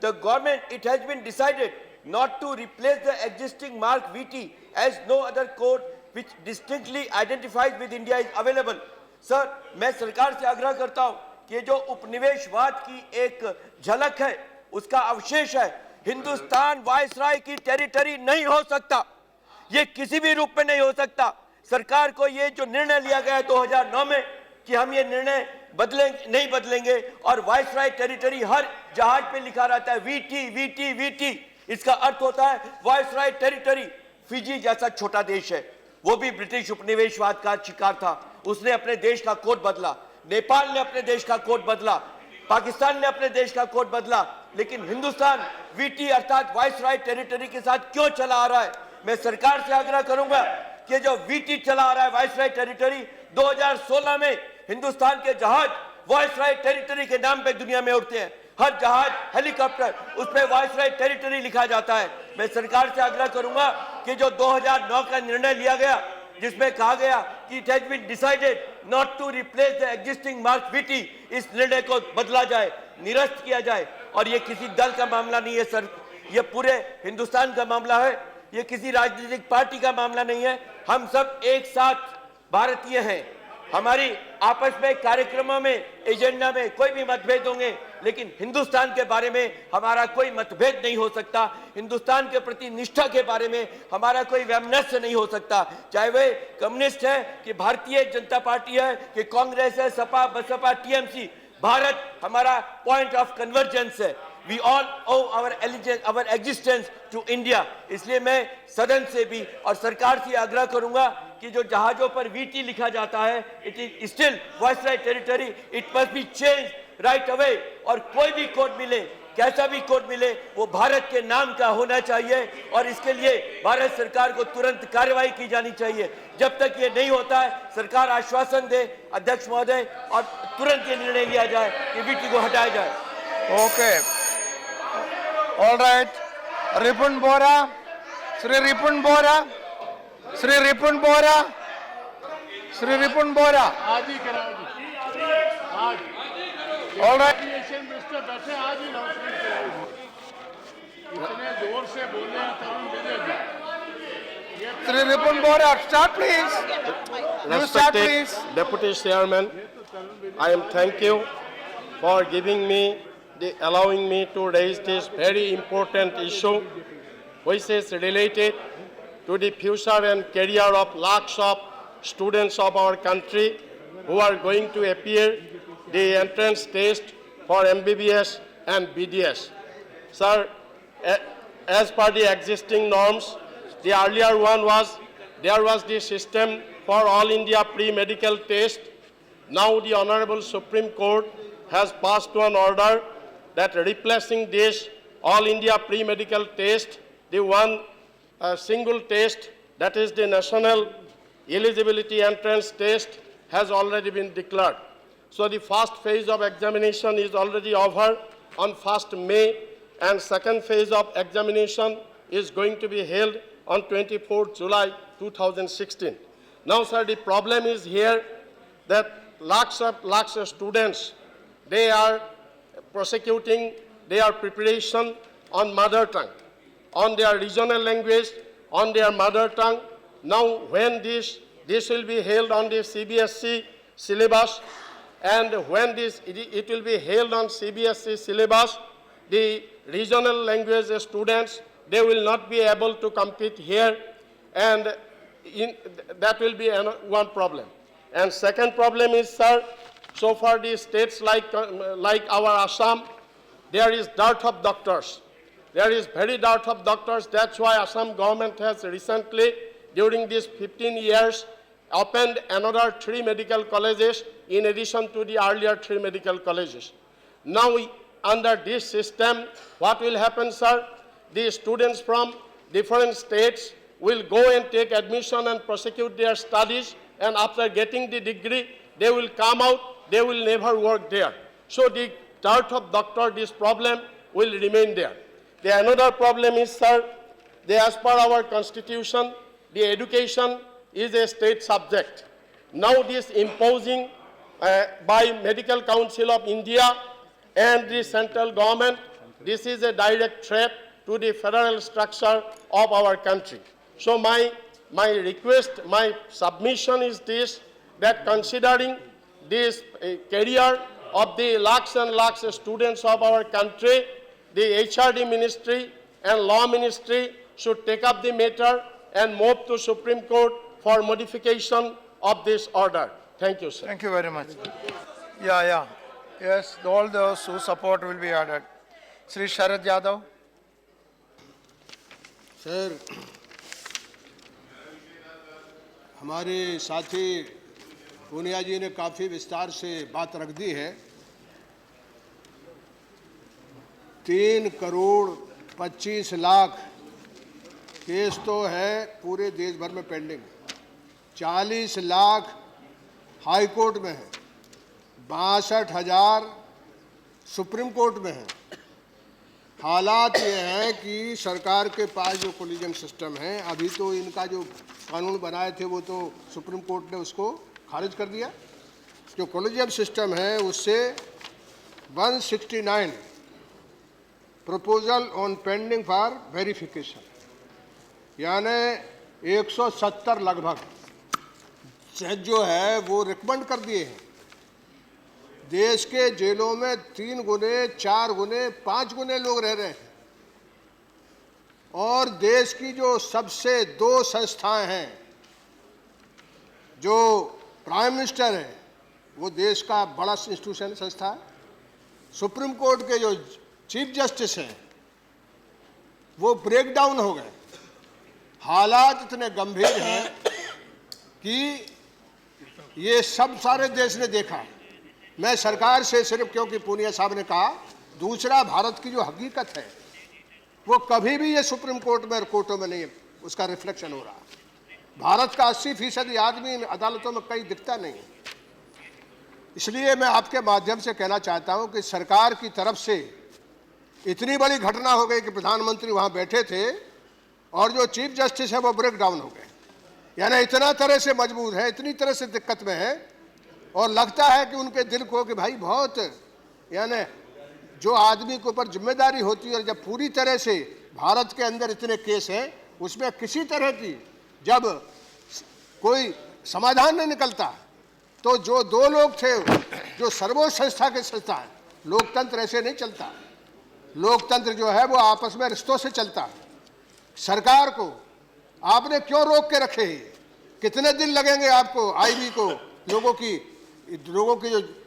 the government it has been decided not to replace the existing mark VT as no other code which distinctly identifies with India is available. Sir, मैं सरकार से आग्रह करता हूं कि ये जो उपनिवेशवाद की एक झलक है, उसका अवशेष है। हिंदुस्तान वायसराय की टेरिटरी नहीं हो सकता, ये किसी भी रूप में नहीं हो सकता। सरकार को ये जो निर्णय लिया गया है 2009 में कि हम ये निर्णय नहीं बदलेंगे, और वायसराय टेरिटरी हर जहाज पे लिखा रहता है वीटी वीटी वीटी, इसका अर्थ होता है वायसराय टेरिटरी। फिजी जैसा छोटा देश है, वो भी ब्रिटिश उपनिवेशवाद का शिकार था, उसने अपने देश का कोड बदला। नेपाल ने अपने देश का कोड बदला, पाकिस्तान ने अपने देश का कोड बदला, लेकिन हिंदुस्तान वीटी अर्थात वायसराय टेरिटरी के साथ क्यों चला आ रहा है? मैं सरकार से आग्रह करूंगा कि जो वीटी चला आ रहा है वाइसराय टेरिटरी, 2016 में हिंदुस्तान के जहाज वाइसराय टेरिटरी के नाम पे दुनिया में उड़ते हैं। हर जहाज, हेलीकॉप्टर, उस पे वाइसराय टेरिटरी लिखा जाता है। मैं सरकार से आग्रह करूंगा कि जो 2009 का निर्णय लिया गया, जिसमें कहा गया कि it has been decided not to replace the existing mark VT, इस निर्णय को बदला जाए, निरस्त किया जाए। और ये किसी दल का मामला नहीं है सर, ये पूरे हिंदुस्तान का मामला है, ये किसी राजनीतिक पार्टी का मामला नहीं है। हम सब एक साथ भारतीय हैं। हमारी आपस में कार्यक्रमों में, एजेंडा में कोई भी मतभेद होंगे, लेकिन हिंदुस्तान के बारे में हमारा कोई मतभेद नहीं हो सकता। हिंदुस्तान के प्रति निष्ठा के बारे में हमारा कोई वैमनस्य नहीं हो सकता, चाहे वे कम्युनिस्ट है कि भारतीय जनता पार्टी है कि कांग्रेस है, सपा, बसपा, टीएमसी। भारत हमारा पॉइंट ऑफ कन्वर्जेंस है। We all owe our existence to India। इसलिए मैं सदन से भी और सरकार से आग्रह करूंगा कि जो जहाजों पर वीटी लिखा जाता है, it is still viceroy territory, it must be change right away. और कोई भी कोड मिले, कैसा भी कोड मिले, वो भारत के नाम का होना चाहिए और इसके लिए भारत सरकार को तुरंत कार्रवाई की जानी चाहिए। जब तक ये नहीं होता है, सरकार आश्वासन दे अध्यक्ष महोदय और तुरंत ये निर्णय लिया जाए कि वीटी को हटाया जाए। Okay, all right. Ripun Bora, Shri Ripun Bora, Shri Ripun Bora, Shri Ripun Bora. आज ही कराओ जी, आज। All right. मिनिस्टर बैठे, आज ही अनाउंसमेंट कराओ। इतने जोर से बोले हैं Tarun Vijay ji. Shri Ripun Bora, start please. Respected Deputy Chairman, I am thank you for allowing me to raise this very important issue, which is related to the future and career of lakhs of students of our country who are going to appear the entrance test for MBBS and BDS. Sir, as per the existing norms, the earlier one was, there was the system for all India pre-medical test. Now the Honorable Supreme Court has passed one order that replacing this all India pre-medical test, the one single test, that is the national eligibility entrance test, has already been declared. So the first phase of examination is already over on 1st May, and second phase of examination is going to be held on 24th July 2016. Now, sir, the problem is here that lakhs of students, they are prosecuting their preparation on mother tongue, on their regional language, on their mother tongue. Now, when this will be held on the CBSE syllabus, and when it will be held on CBSE syllabus, the regional language students, they will not be able to compete here, and that will be one problem. And second problem is, sir, so far the states like our Assam, there is dearth of doctors. There is very dearth of doctors. That's why Assam government has recently, during these 15 years, opened another 3 medical colleges in addition to the earlier 3 medical colleges. Now, under this system, what will happen, sir? The students from different states will go and take admission and prosecute their studies, and after getting the degree, they will come out, they will never work there. So the dearth of doctor, this problem will remain there. The another problem is, sir, as per our constitution, the education is a state subject. Now this imposing by Medical Council of India and the central government, this is a direct threat to the federal structure of our country. So my request, my submission is this, that considering this career of the lakhs and lakhs of students of our country, the HRD ministry and law ministry should take up the matter and move to Supreme Court for modification of this order. Thank you, sir. Thank you very much. Yeah. Yes, all those who support will be added. Sri Sharad Yadav. Sir, हमारे साथी पूनिया जी ने काफ़ी विस्तार से बात रख दी है। 3 करोड़ 25 लाख केस तो है पूरे देश भर में पेंडिंग, 40 लाख हाई कोर्ट में है, 62,000 सुप्रीम कोर्ट में है। हालात ये हैं कि सरकार के पास जो कोलिजियम सिस्टम है, अभी तो इनका जो कानून बनाए थे वो तो सुप्रीम कोर्ट ने उसको खारिज कर दिया। जो कोलिजियम सिस्टम है उससे 169 proposal on pending for verification, यानी 170 लगभग जज जो है वो रिकमेंड कर दिए हैं। देश के जेलों में 3 गुने, 4 गुने, 5 गुने लोग रह रहे हैं, और देश की जो सबसे 2 संस्थाएं हैं, जो प्राइम मिनिस्टर है वो देश का बड़ा इंस्टीट्यूशन संस्था है, सुप्रीम कोर्ट के जो चीफ जस्टिस हैं वो ब्रेक डाउन हो गए। हालात इतने गंभीर हैं कि ये सब सारे देश ने देखा। मैं सरकार से सिर्फ, क्योंकि पूनिया साहब ने कहा, दूसरा भारत की जो हकीकत है वो कभी भी ये सुप्रीम कोर्ट में और कोर्टों में नहीं उसका रिफ्लेक्शन हो रहा। भारत का 80% आदमी इन अदालतों में कहीं दिखता नहीं है। इसलिए मैं आपके माध्यम से कहना चाहता हूं कि सरकार की तरफ से इतनी बड़ी घटना हो गई कि प्रधानमंत्री वहां बैठे थे और जो चीफ जस्टिस है वो ब्रेक डाउन हो गए, यानी इतना तरह से मजबूर है, इतनी तरह से दिक्कत में है, और लगता है कि उनके दिल को कि भाई बहुत, यानी जो आदमी के ऊपर जिम्मेदारी होती है और जब पूरी तरह से भारत के अंदर इतने केस हैं उसमें किसी तरह की जब कोई समाधान नहीं निकलता, तो जो 2 लोग थे जो सर्वोच्च संस्था के संस्था है, लोकतंत्र ऐसे नहीं चलता। लोकतंत्र जो है वो आपस में रिश्तों से चलता है। सरकार को आपने क्यों रोक के रखे हैं? कितने दिन लगेंगे आपको आईबी को लोगों की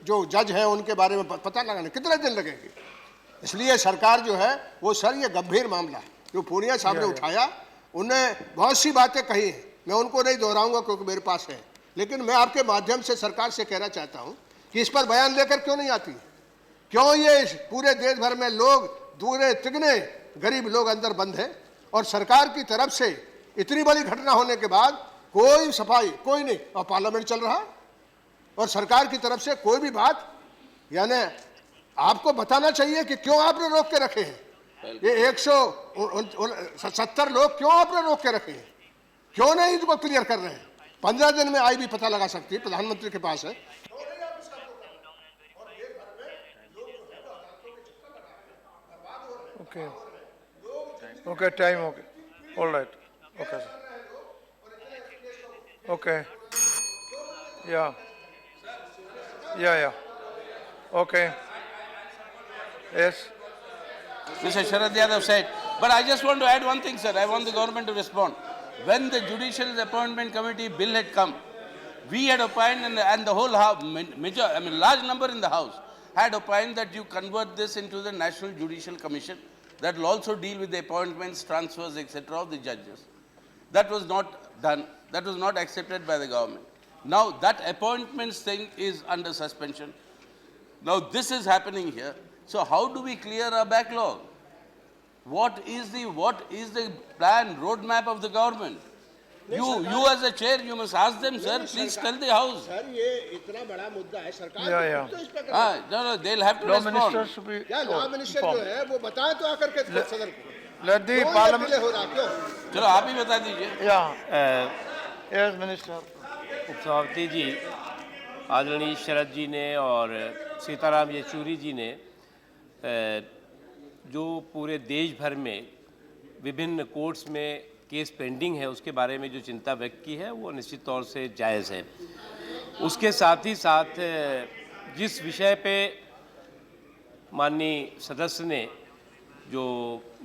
जो जज हैं उनके बारे में पता लगाने, कितने दिन लगेंगे? इसलिए सरकार जो है वो सर ये गंभीर मामला है जो पूनिया साहब ने उठाया। उन्हें बहुत सी बातें कही हैं, मैं उनको नहीं दोहराऊंगा क्योंकि मेरे पास है, लेकिन मैं आपके माध्यम से सरकार से कहना चाहता हूं कि इस पर बयान लेकर क्यों नहीं आती? क्यों ये पूरे देश भर में लोग दूरे तिगने गरीब लोग अंदर बंद हैं और सरकार की तरफ से इतनी बड़ी घटना होने के बाद कोई सफाई, कोई नहीं, और पार्लियामेंट चल रहा और सरकार की तरफ से कोई भी बात, यानी आपको बताना चाहिए कि क्यों आपने रोक के रखे हैं। ये 170 लोग क्यों आपने रोक के रखे हैं? क्यों नहीं इनको क्लियर कर रहे हैं? 15 दिन में आईबी पता लगा सकती है, प्रधानमंत्री के पास है। Okay okay, time okay, all right, okay sir, okay, या okay, yes. Mr. Sharad Yadav said, but I just want to add one thing, sir. I want the government to respond. When the Judicial Appointment Committee bill had come, we had opined, and the whole house, large number in the house, had opined that you convert this into the National Judicial Commission that will also deal with the appointments, transfers, etc. of the judges. That was not done. That was not accepted by the government. Now that appointments thing is under suspension. Now this is happening here. So how do we clear our backlog? What is the plan, roadmap of the government? You as a chair, you must ask them, sir. Please tell the house. Sir ये इतना बड़ा मुद्दा है, सरकार तो इस पे No, they'll have to respond. Minister should be law minister जो है वो बताए तो आकर के सदन को। Let the parliament हो रहा क्यों? चलो आप ही बता दीजिए। Yes, Minister. उपसभापति जी, आदरणीय शरद जी ने और सीताराम येचूरी जी ने जो पूरे देश भर में विभिन्न कोर्ट्स में केस पेंडिंग है उसके बारे में जो चिंता व्यक्त की है वो निश्चित तौर से जायज़ है। उसके साथ ही साथ जिस विषय पे माननीय सदस्य ने जो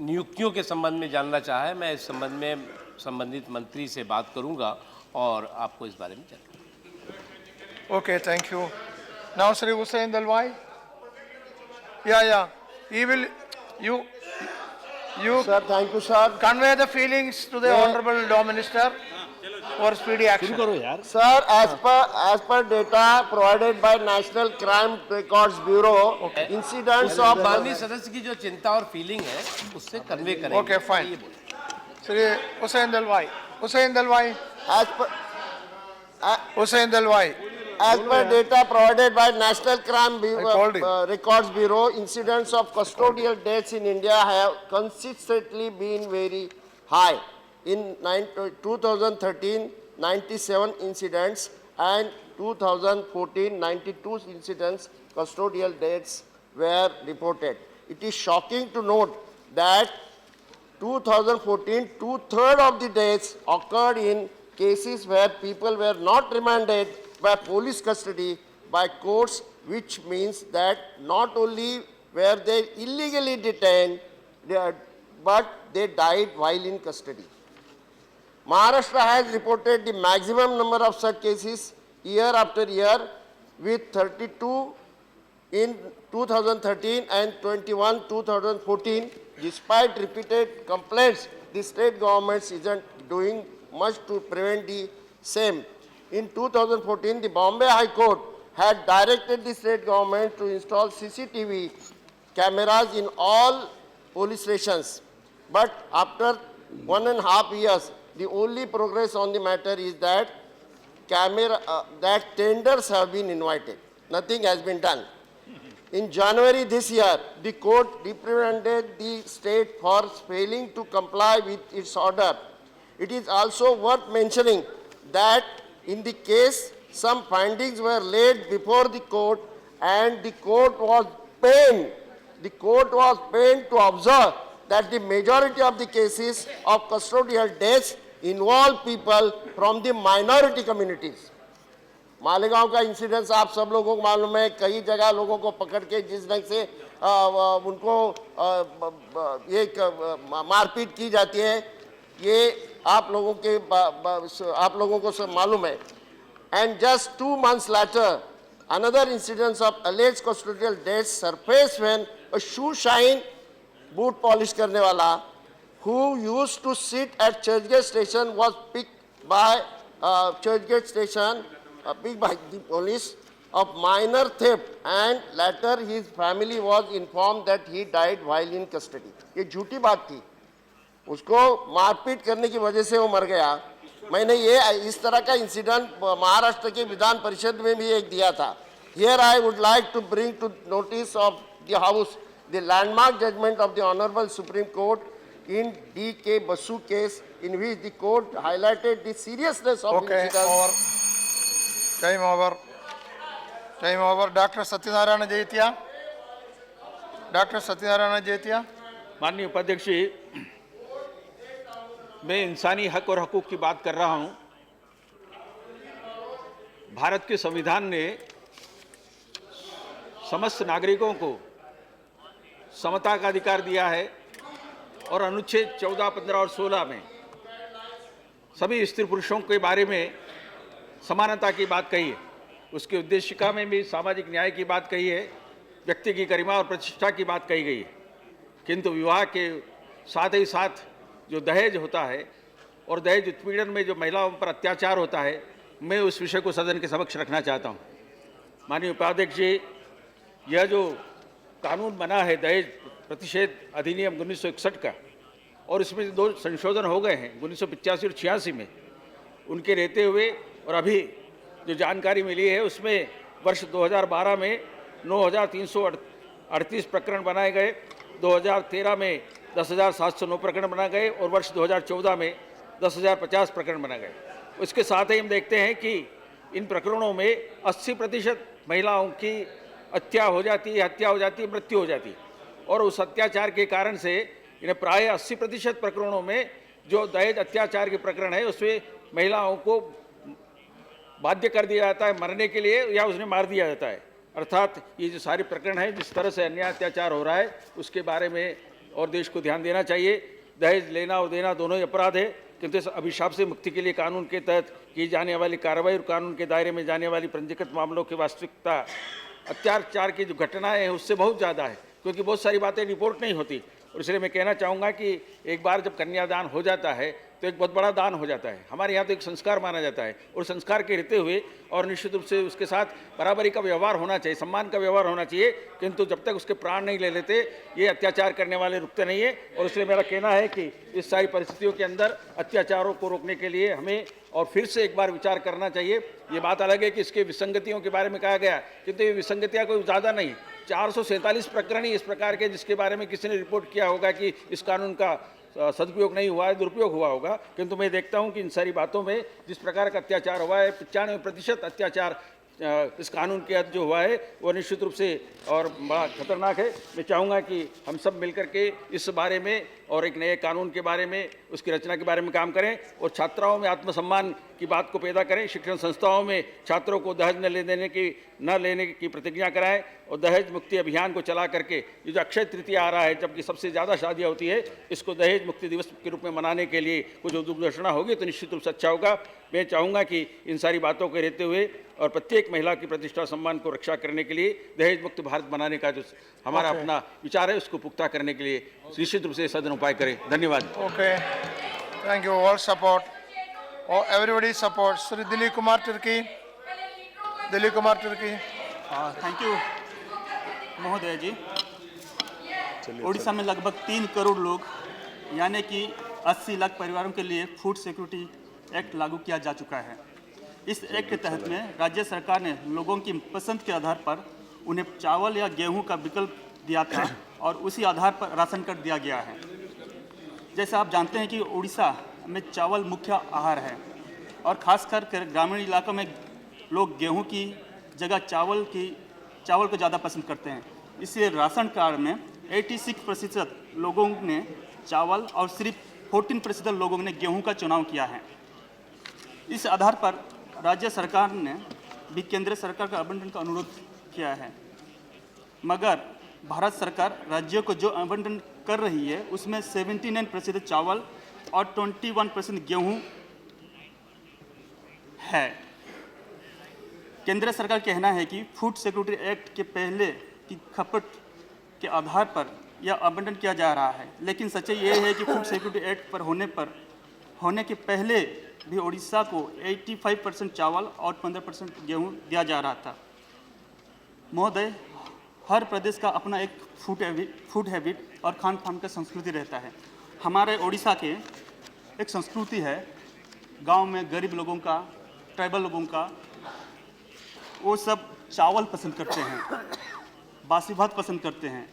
नियुक्तियों के संबंध में जानना चाहा है, मैं इस संबंध में संबंधित मंत्री से बात करूंगा और आपको इस बारे में जानूंगा। Okay, thank you. Now, Sri Hussain Dalwai. He will, you, Sir, thank you, sir. Convey the feelings to the Honorable Law Minister for speedy action. Sir, as per data provided by National Crime Records Bureau, incidents of माननीय सदस्य की जो चिंता और फीलिंग है उससे कन्वे करेंगे। Okay, fine. Shri Hussain Dalwai. Hussain Dalwai. Hussain Dalwai. As per data provided by National Crime Records Bureau, incidents of custodial deaths in India have consistently been very high. In 2013, 97 incidents, and 2014, 92 incidents custodial deaths were reported. It is shocking to note that 2014, two-thirds of the deaths occurred in cases where people were not remanded by police custody by courts, which means that not only were they illegally detained, but they died while in custody. Maharashtra has reported the maximum number of such cases year after year, with 32 in 2013 and 21 2014. Despite repeated complaints, the state government isn't doing much to prevent the same. In 2014, the Bombay High Court had directed the state government to install CCTV cameras in all police stations. But after 1.5 years, the only progress on the matter is that tenders have been invited. Nothing has been done. In January this year, the court reprimanded the state for failing to comply with its order. It is also worth mentioning that in the case, some findings were laid before the court, and the court was pained to observe that the majority of the cases of custodial deaths involve people from the minority communities. Malegaon का इंसिडेंस आप सब लोगों को मालूम है, कई जगह लोगों को पकड़ के जिस ढंग से उनको ये मारपीट की जाती है, ये आप लोगों को सब मालूम है. And just 2 months later, another incidence of alleged custodial deaths surfaced when a shoe shine boot polish करने वाला who used to sit at Churchgate station was picked by the police of minor theft, and later his family was informed that he died while in custody. ये झूठी बात थी. उसको मारपीट करने की वजह से वो मर गया. मैंने ये इस तरह का इंसिडेंट महाराष्ट्र के विधान परिषद में भी एक दिया था. Here I would like to bring to notice of the House the landmark judgment of the Honorable Supreme Court in D.K. Basu case, in which the court highlighted the seriousness of the incident. Time over. Time over. Dr. Satyanarayana Jaitya. Dr. Satyanarayana Jaitya. माननीय उपाध्यक्ष जी, मैं इंसानी हक और हकूक़ की बात कर रहा हूं. भारत के संविधान ने समस्त नागरिकों को समता का अधिकार दिया है और अनुच्छेद 14, 15 और 16 में सभी स्त्री पुरुषों के बारे में समानता की बात कही है. उसकी उद्देशिका में भी सामाजिक न्याय की बात कही है, व्यक्ति की गरिमा और प्रतिष्ठा की बात कही गई है. किंतु विवाह के साथ ही साथ जो दहेज होता है और दहेज उत्पीड़न में जो महिलाओं पर अत्याचार होता है, मैं उस विषय को सदन के समक्ष रखना चाहता हूँ. माननीय उपाध्यक्ष जी, यह जो कानून बना है दहेज प्रतिषेध अधिनियम 1961 का, और इसमें 2 संशोधन हो गए हैं 1985 और 86 में, उनके रहते हुए और अभी जो जानकारी मिली है उसमें वर्ष 2012 में 9,338 प्रकरण बनाए गए, 2013 में 10,709 प्रकरण बनाए गए और वर्ष 2014 में 10,050 प्रकरण बनाए गए. उसके साथ ही हम देखते हैं कि इन प्रकरणों में 80% महिलाओं की हत्या हो जाती है, मृत्यु हो जाती है. और उस अत्याचार के कारण से इन्हें प्राय 80% प्रकरणों में जो दहेज अत्याचार के प्रकरण है उसमें महिलाओं को बाध्य कर दिया जाता है मरने के लिए, या उन्हें मार दिया जाता है. अर्थात ये जो सारे प्रकरण हैं, जिस तरह से अन्याय अत्याचार हो रहा है उसके बारे में और देश को ध्यान देना चाहिए. दहेज लेना और देना दोनों ही अपराध है, किंतु इस अभिशाप से मुक्ति के लिए कानून के तहत की जाने वाली कार्रवाई और कानून के दायरे में जाने वाली पंजीकृत मामलों की वास्तविकता अत्याचार की जो घटनाएं हैं उससे बहुत ज़्यादा है, क्योंकि बहुत सारी बातें रिपोर्ट नहीं होती. और इसलिए मैं कहना चाहूँगा कि एक बार जब कन्यादान हो जाता है तो एक बहुत बड़ा दान हो जाता है। हमारे यहाँ तो एक संस्कार माना जाता है और संस्कार के रहते हुए और निश्चित रूप से उसके साथ बराबरी का व्यवहार होना चाहिए, सम्मान का व्यवहार होना चाहिए, किंतु जब तक उसके प्राण नहीं ले लेते ये अत्याचार करने वाले रुकते नहीं है। और इसलिए मेरा कहना है कि इस सारी परिस्थितियों के अंदर अत्याचारों को रोकने के लिए हमें और फिर से एक बार विचार करना चाहिए। ये बात अलग है कि इसके विसंगतियों के बारे में कहा गया, किंतु ये विसंगतियाँ कोई ज़्यादा नहीं, 447 प्रकरण ही इस प्रकार के जिसके बारे में किसी ने रिपोर्ट किया होगा कि इस कानून का सदुपयोग नहीं हुआ है, दुरुपयोग हुआ होगा। किंतु मैं देखता हूं कि इन सारी बातों में जिस प्रकार का अत्याचार हुआ है, 95% अत्याचार इस कानून के तहत जो हुआ है वो निश्चित रूप से और बड़ा खतरनाक है। मैं चाहूँगा कि हम सब मिलकर के इस बारे में और एक नए कानून के बारे में, उसकी रचना के बारे में काम करें और छात्राओं में आत्मसम्मान की बात को पैदा करें। शिक्षण संस्थाओं में छात्रों को दहेज न लेने की प्रतिज्ञा कराएं और दहेज मुक्ति अभियान को चला करके ये जो अक्षय तृतीया आ रहा है, जबकि सबसे ज़्यादा शादियाँ होती है, इसको दहेज मुक्ति दिवस के रूप में मनाने के लिए कुछ घोषणा होगी तो निश्चित रूप से अच्छा होगा। मैं चाहूँगा कि इन सारी बातों के रहते हुए और प्रत्येक महिला की प्रतिष्ठा सम्मान को रक्षा करने के लिए दहेज मुक्त भारत बनाने का जो हमारा अपना विचार है उसको पुख्ता करने के लिए निश्चित रूप से सदन उपाय करें। धन्यवाद। Okay, thank you. All support, everybody support. Shri Dilip Kumar Tirkey. Thank you महोदय जी। उड़ीसा में लगभग 3 करोड़ लोग यानी कि 80 लाख परिवारों के लिए फूड सिक्योरिटी एक्ट लागू किया जा चुका है। इस एक्ट के तहत में राज्य सरकार ने लोगों की पसंद के आधार पर उन्हें चावल या गेहूं का विकल्प दिया था और उसी आधार पर राशन कार्ड दिया गया है। जैसे आप जानते हैं कि उड़ीसा में चावल मुख्य आहार है और खासकर ग्रामीण इलाकों में लोग गेहूं की जगह चावल को ज़्यादा पसंद करते हैं। इसलिए राशन कार्ड में 86% लोगों ने चावल और सिर्फ 14% लोगों ने गेहूं का चुनाव किया है। इस आधार पर राज्य सरकार ने भी केंद्र सरकार का आवंटन का अनुरोध किया है, मगर भारत सरकार राज्यों को जो आवंटन कर रही है उसमें 79% चावल और 21% गेहूं है। केंद्र सरकार का कहना है कि फूड सिक्योरिटी एक्ट के पहले की खपत के आधार पर यह आवंटन किया जा रहा है, लेकिन सच्चाई यह है कि फूड सिक्योरिटी एक्ट पर होने के पहले भी उड़ीसा को 85% चावल और 15% गेहूं दिया जा रहा था। महोदय, हर प्रदेश का अपना एक फूड हैबिट और खान पान का संस्कृति रहता है। हमारे उड़ीसा के एक संस्कृति है, गांव में गरीब लोगों का, ट्राइबल लोगों का, वो सब चावल पसंद करते हैं, बासी भात पसंद करते हैं,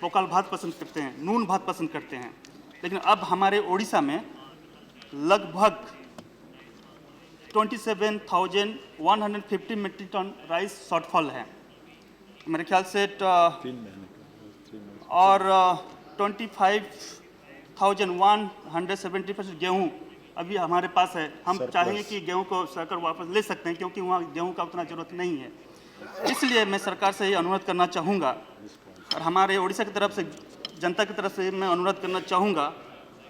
पोकल भात पसंद करते हैं, नून भात पसंद करते हैं। लेकिन अब हमारे उड़ीसा में लगभग 27,150 मीट्रिक टन राइस शॉर्टफॉल है मेरे ख्याल से, और 25,170% गेहूं अभी हमारे पास है। हम चाहेंगे कि गेहूं को सरकार वापस ले सकते हैं क्योंकि वहाँ गेहूं का उतना ज़रूरत नहीं है। इसलिए मैं सरकार से ये अनुरोध करना चाहूँगा और हमारे उड़ीसा की तरफ से, जनता की तरफ से मैं अनुरोध करना चाहूँगा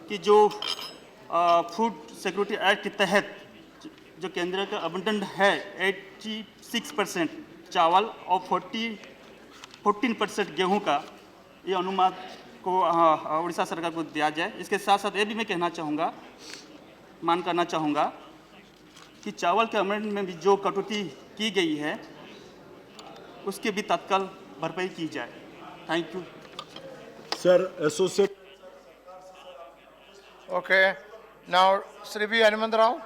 कि जो फूड सिक्योरिटी एक्ट के तहत जो केंद्र का आवंटन है 86% चावल और 14% गेहूं का, ये अनुमान को उड़ीसा सरकार को दिया जाए। इसके साथ साथ ये भी मैं कहना चाहूँगा, मान करना चाहूँगा कि चावल के आवंटन में भी जो कटौती की गई है उसके भी तत्काल भरपाई की जाए। Thank you sir. Associate. Okay, now Shri B Hanumanth Rao,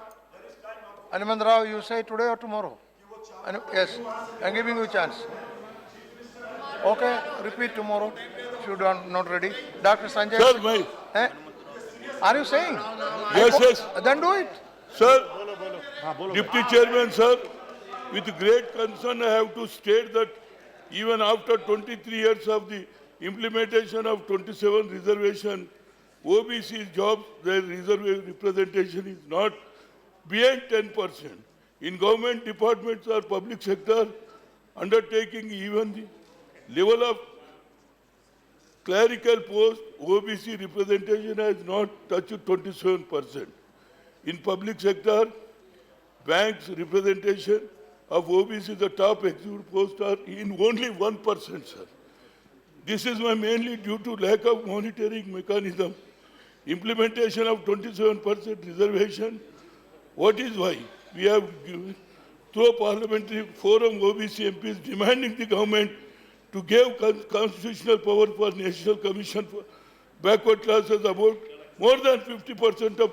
you say today or tomorrow? Yes, I'm giving you a chance. Okay, repeat tomorrow if you not ready. Dr. Sanjay. Sir, bhai. Are you saying? Yes. Then do it. Sir, Deputy Chairman, sir, with great concern I have to state that even after 23 years of the implementation of 27 reservation, OBC jobs, their representation is not beyond 10%. In government departments or public sector undertaking, even the level of clerical post, OBC representation has not touched 27%. In public sector, banks representation of OBC, the top executive posts are in only 1%, sir. This is mainly due to lack of monitoring mechanism, implementation of 27% reservation. What is why we have given through parliamentary forum OBC MPs demanding the government to give constitutional power for National Commission for Backward Classes about more than 50% of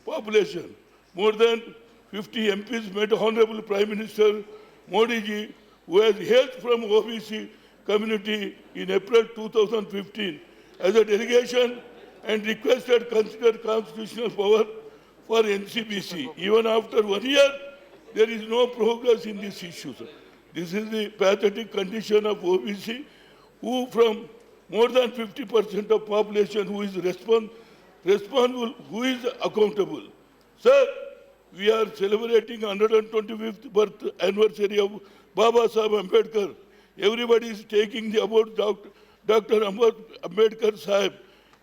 population. More than 50 MPs met Honorable Prime Minister Modi ji, who has hailed from OBC community in April 2015 as a delegation and requested consider constitutional power for NCBC. Even after 1 year, there is no progress in this issue. This is the pathetic condition of OBC, who from more than 50% of population who is responsible, who is accountable. Sir, we are celebrating 125th birth anniversary of Baba Saheb Ambedkar. Everybody is taking the about Dr. Ambedkar Saheb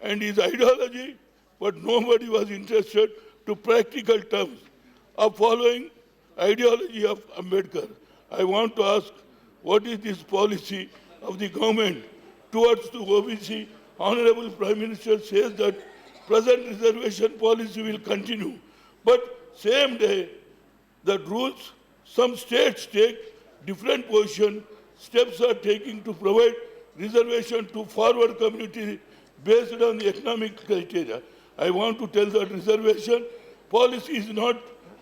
and his ideology, but nobody was interested to practical terms of following ideology of Ambedkar. I want to ask, what is this policy of the government towards the OBC? Honorable Prime Minister says that present reservation policy will continue, but same day, that rules, some states take different position, steps are taking to provide reservation to forward community based on the economic criteria. I want to tell that reservation policy is not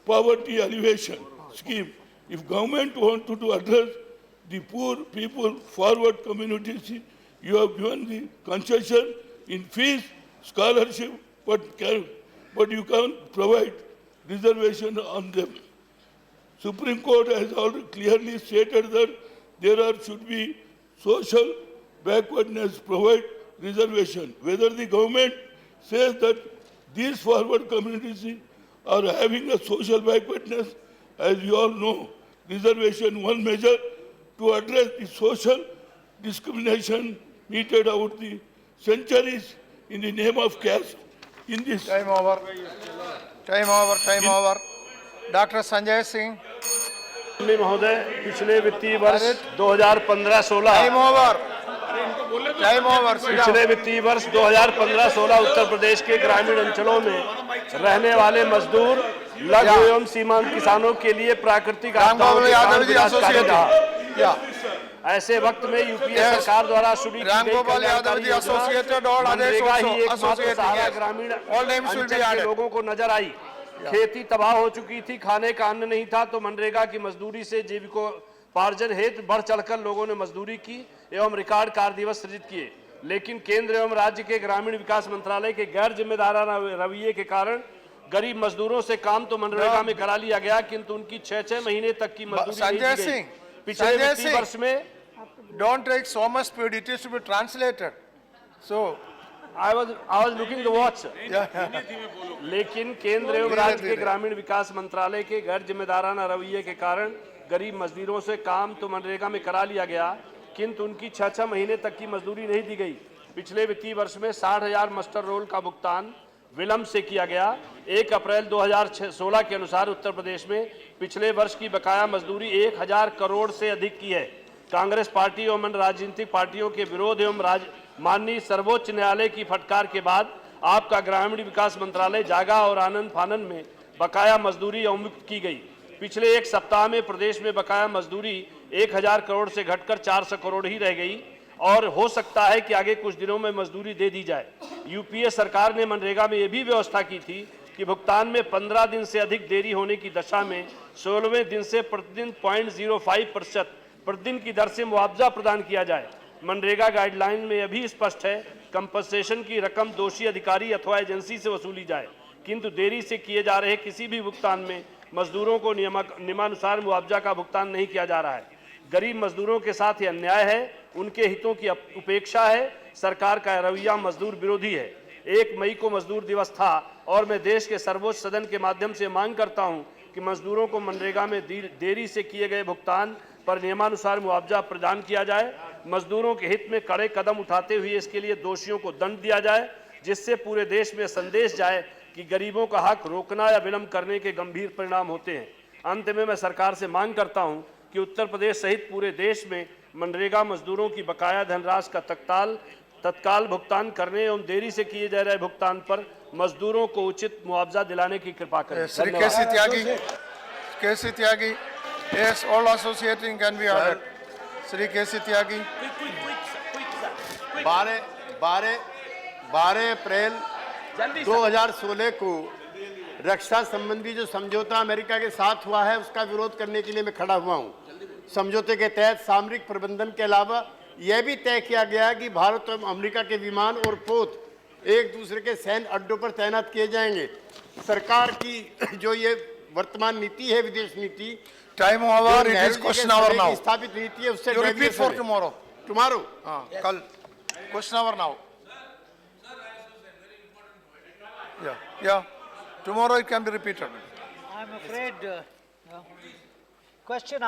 poverty alleviation scheme. If government wanted to address the poor people, forward communities, you have given the concession in fees, scholarship, but you can't provide reservation on them. Supreme Court has already clearly stated that there should be social backwardness, provide reservation. Whether the government says that these forward communities are having a social backwardness, as you all know, reservation one measure to address the social discrimination meted out the centuries in the name of caste. In this time over. Dr. Sanjay Singh. महोदय, पिछले वित्तीय वर्ष 2015-16 पिछले वित्तीय वर्ष 2015-16 उत्तर प्रदेश के ग्रामीण अंचलों में रहने वाले मजदूर, लघु एवं सीमांत किसानों के लिए प्राकृतिक आपदाओं के कारण विनाशकारी रहा। ऐसे वक्त में यूपीए सरकार द्वारा शुरू की गई कल्याणकारी योजना मनरेगा ही एकमात्र सहारा ग्रामीण अंचल के लोगों को नजर आई। खेती तबाह हो चुकी थी, खाने का अन्न नहीं था, तो मनरेगा की मजदूरी से जीविकोपार्जन हेतु बढ़ चढ़कर लोगों ने मजदूरी की एवं रिकॉर्ड कार्य दिवस सृजित किए। लेकिन केंद्र एवं राज्य के ग्रामीण विकास मंत्रालय के गैर जिम्मेदाराना रवैये के कारण गरीब मजदूरों से काम तो मनरेगा में करा लिया गया, किंतु उनकी 6-6 महीने तक की मजदूरी नहीं दी गई। पिछले वित्तीय वर्ष में Don't take so much speed, it is to be translated. So I was looking to watch. लेकिन केंद्र एवं राज्य के ग्रामीण विकास मंत्रालय के गैर जिम्मेदाराना रवैये के कारण गरीब मजदूरों से काम तो मनरेगा में करा लिया गया, किंतु उनकी 6-6 महीने तक की मजदूरी नहीं दी गई। पिछले वित्तीय वर्ष में 60,000 मस्टर रोल का भुगतान विलंब से किया गया। 1 अप्रैल 2016 के अनुसार उत्तर प्रदेश में पिछले वर्ष की बकाया मजदूरी 1,000 करोड़ से अधिक की है। कांग्रेस पार्टी एवं अन्य राजनीतिक पार्टियों के विरोध एवं माननीय सर्वोच्च न्यायालय की फटकार के बाद आपका ग्रामीण विकास मंत्रालय जागा और आनंद फानन में बकाया मजदूरी अवमुक्त की गई। पिछले एक सप्ताह में प्रदेश में बकाया मजदूरी 1,000 करोड़ से घटकर 400 करोड़ ही रह गई और हो सकता है कि आगे कुछ दिनों में मजदूरी दे दी जाए। यूपीए सरकार ने मनरेगा में यह भी व्यवस्था की थी कि भुगतान में 15 दिन से अधिक देरी होने की दशा में 16वें दिन से प्रतिदिन 0.05% प्रतिदिन की दर से मुआवजा प्रदान किया जाए। मनरेगा गाइडलाइन में यह भी स्पष्ट है कंपनसेशन की रकम दोषी अधिकारी अथवा एजेंसी से वसूली जाए, किंतु देरी से किए जा रहे किसी भी भुगतान में मजदूरों को नियमानुसार मुआवजा का भुगतान नहीं किया जा रहा है। गरीब मजदूरों के साथ यह अन्याय है, उनके हितों की उपेक्षा है। सरकार का रवैया मजदूर विरोधी है। 1 मई को मजदूर दिवस था और मैं देश के सर्वोच्च सदन के माध्यम से मांग करता हूं कि मजदूरों को मनरेगा में देरी से किए गए भुगतान पर नियमानुसार मुआवजा प्रदान किया जाए। मजदूरों के हित में कड़े कदम उठाते हुए इसके लिए दोषियों को दंड दिया जाए, जिससे पूरे देश में संदेश जाए कि गरीबों का हक रोकना या विलंब करने के गंभीर परिणाम होते हैं। अंत में मैं सरकार से मांग करता हूं कि उत्तर प्रदेश सहित पूरे देश में मनरेगा मजदूरों की बकाया धनराशि का तत्काल भुगतान करने एवं देरी से किए जा रहे भुगतान पर मजदूरों को उचित मुआवजा दिलाने की कृपा करें। Sri K.C. Tyagi, yes, all associating can be ordered. Sri K.C. Tyagi. 12 अप्रैल 2016 को रक्षा संबंधी जो समझौता अमेरिका के साथ हुआ है उसका विरोध करने के लिए मैं खड़ा हुआ हूं। समझौते के तहत सामरिक प्रबंधन के अलावा यह भी तय किया गया कि भारत और अमेरिका के विमान और पोत एक दूसरे के सैन्य अड्डों पर तैनात किए जाएंगे। सरकार की जो ये वर्तमान नीति है, विदेश नीति, time over, it is question hour now. स्थापित नीति है उससे रिपीट फॉर टुमारो। हाँ, कल question hour now. Yeah. Tomorrow it can be repeated. I'm afraid question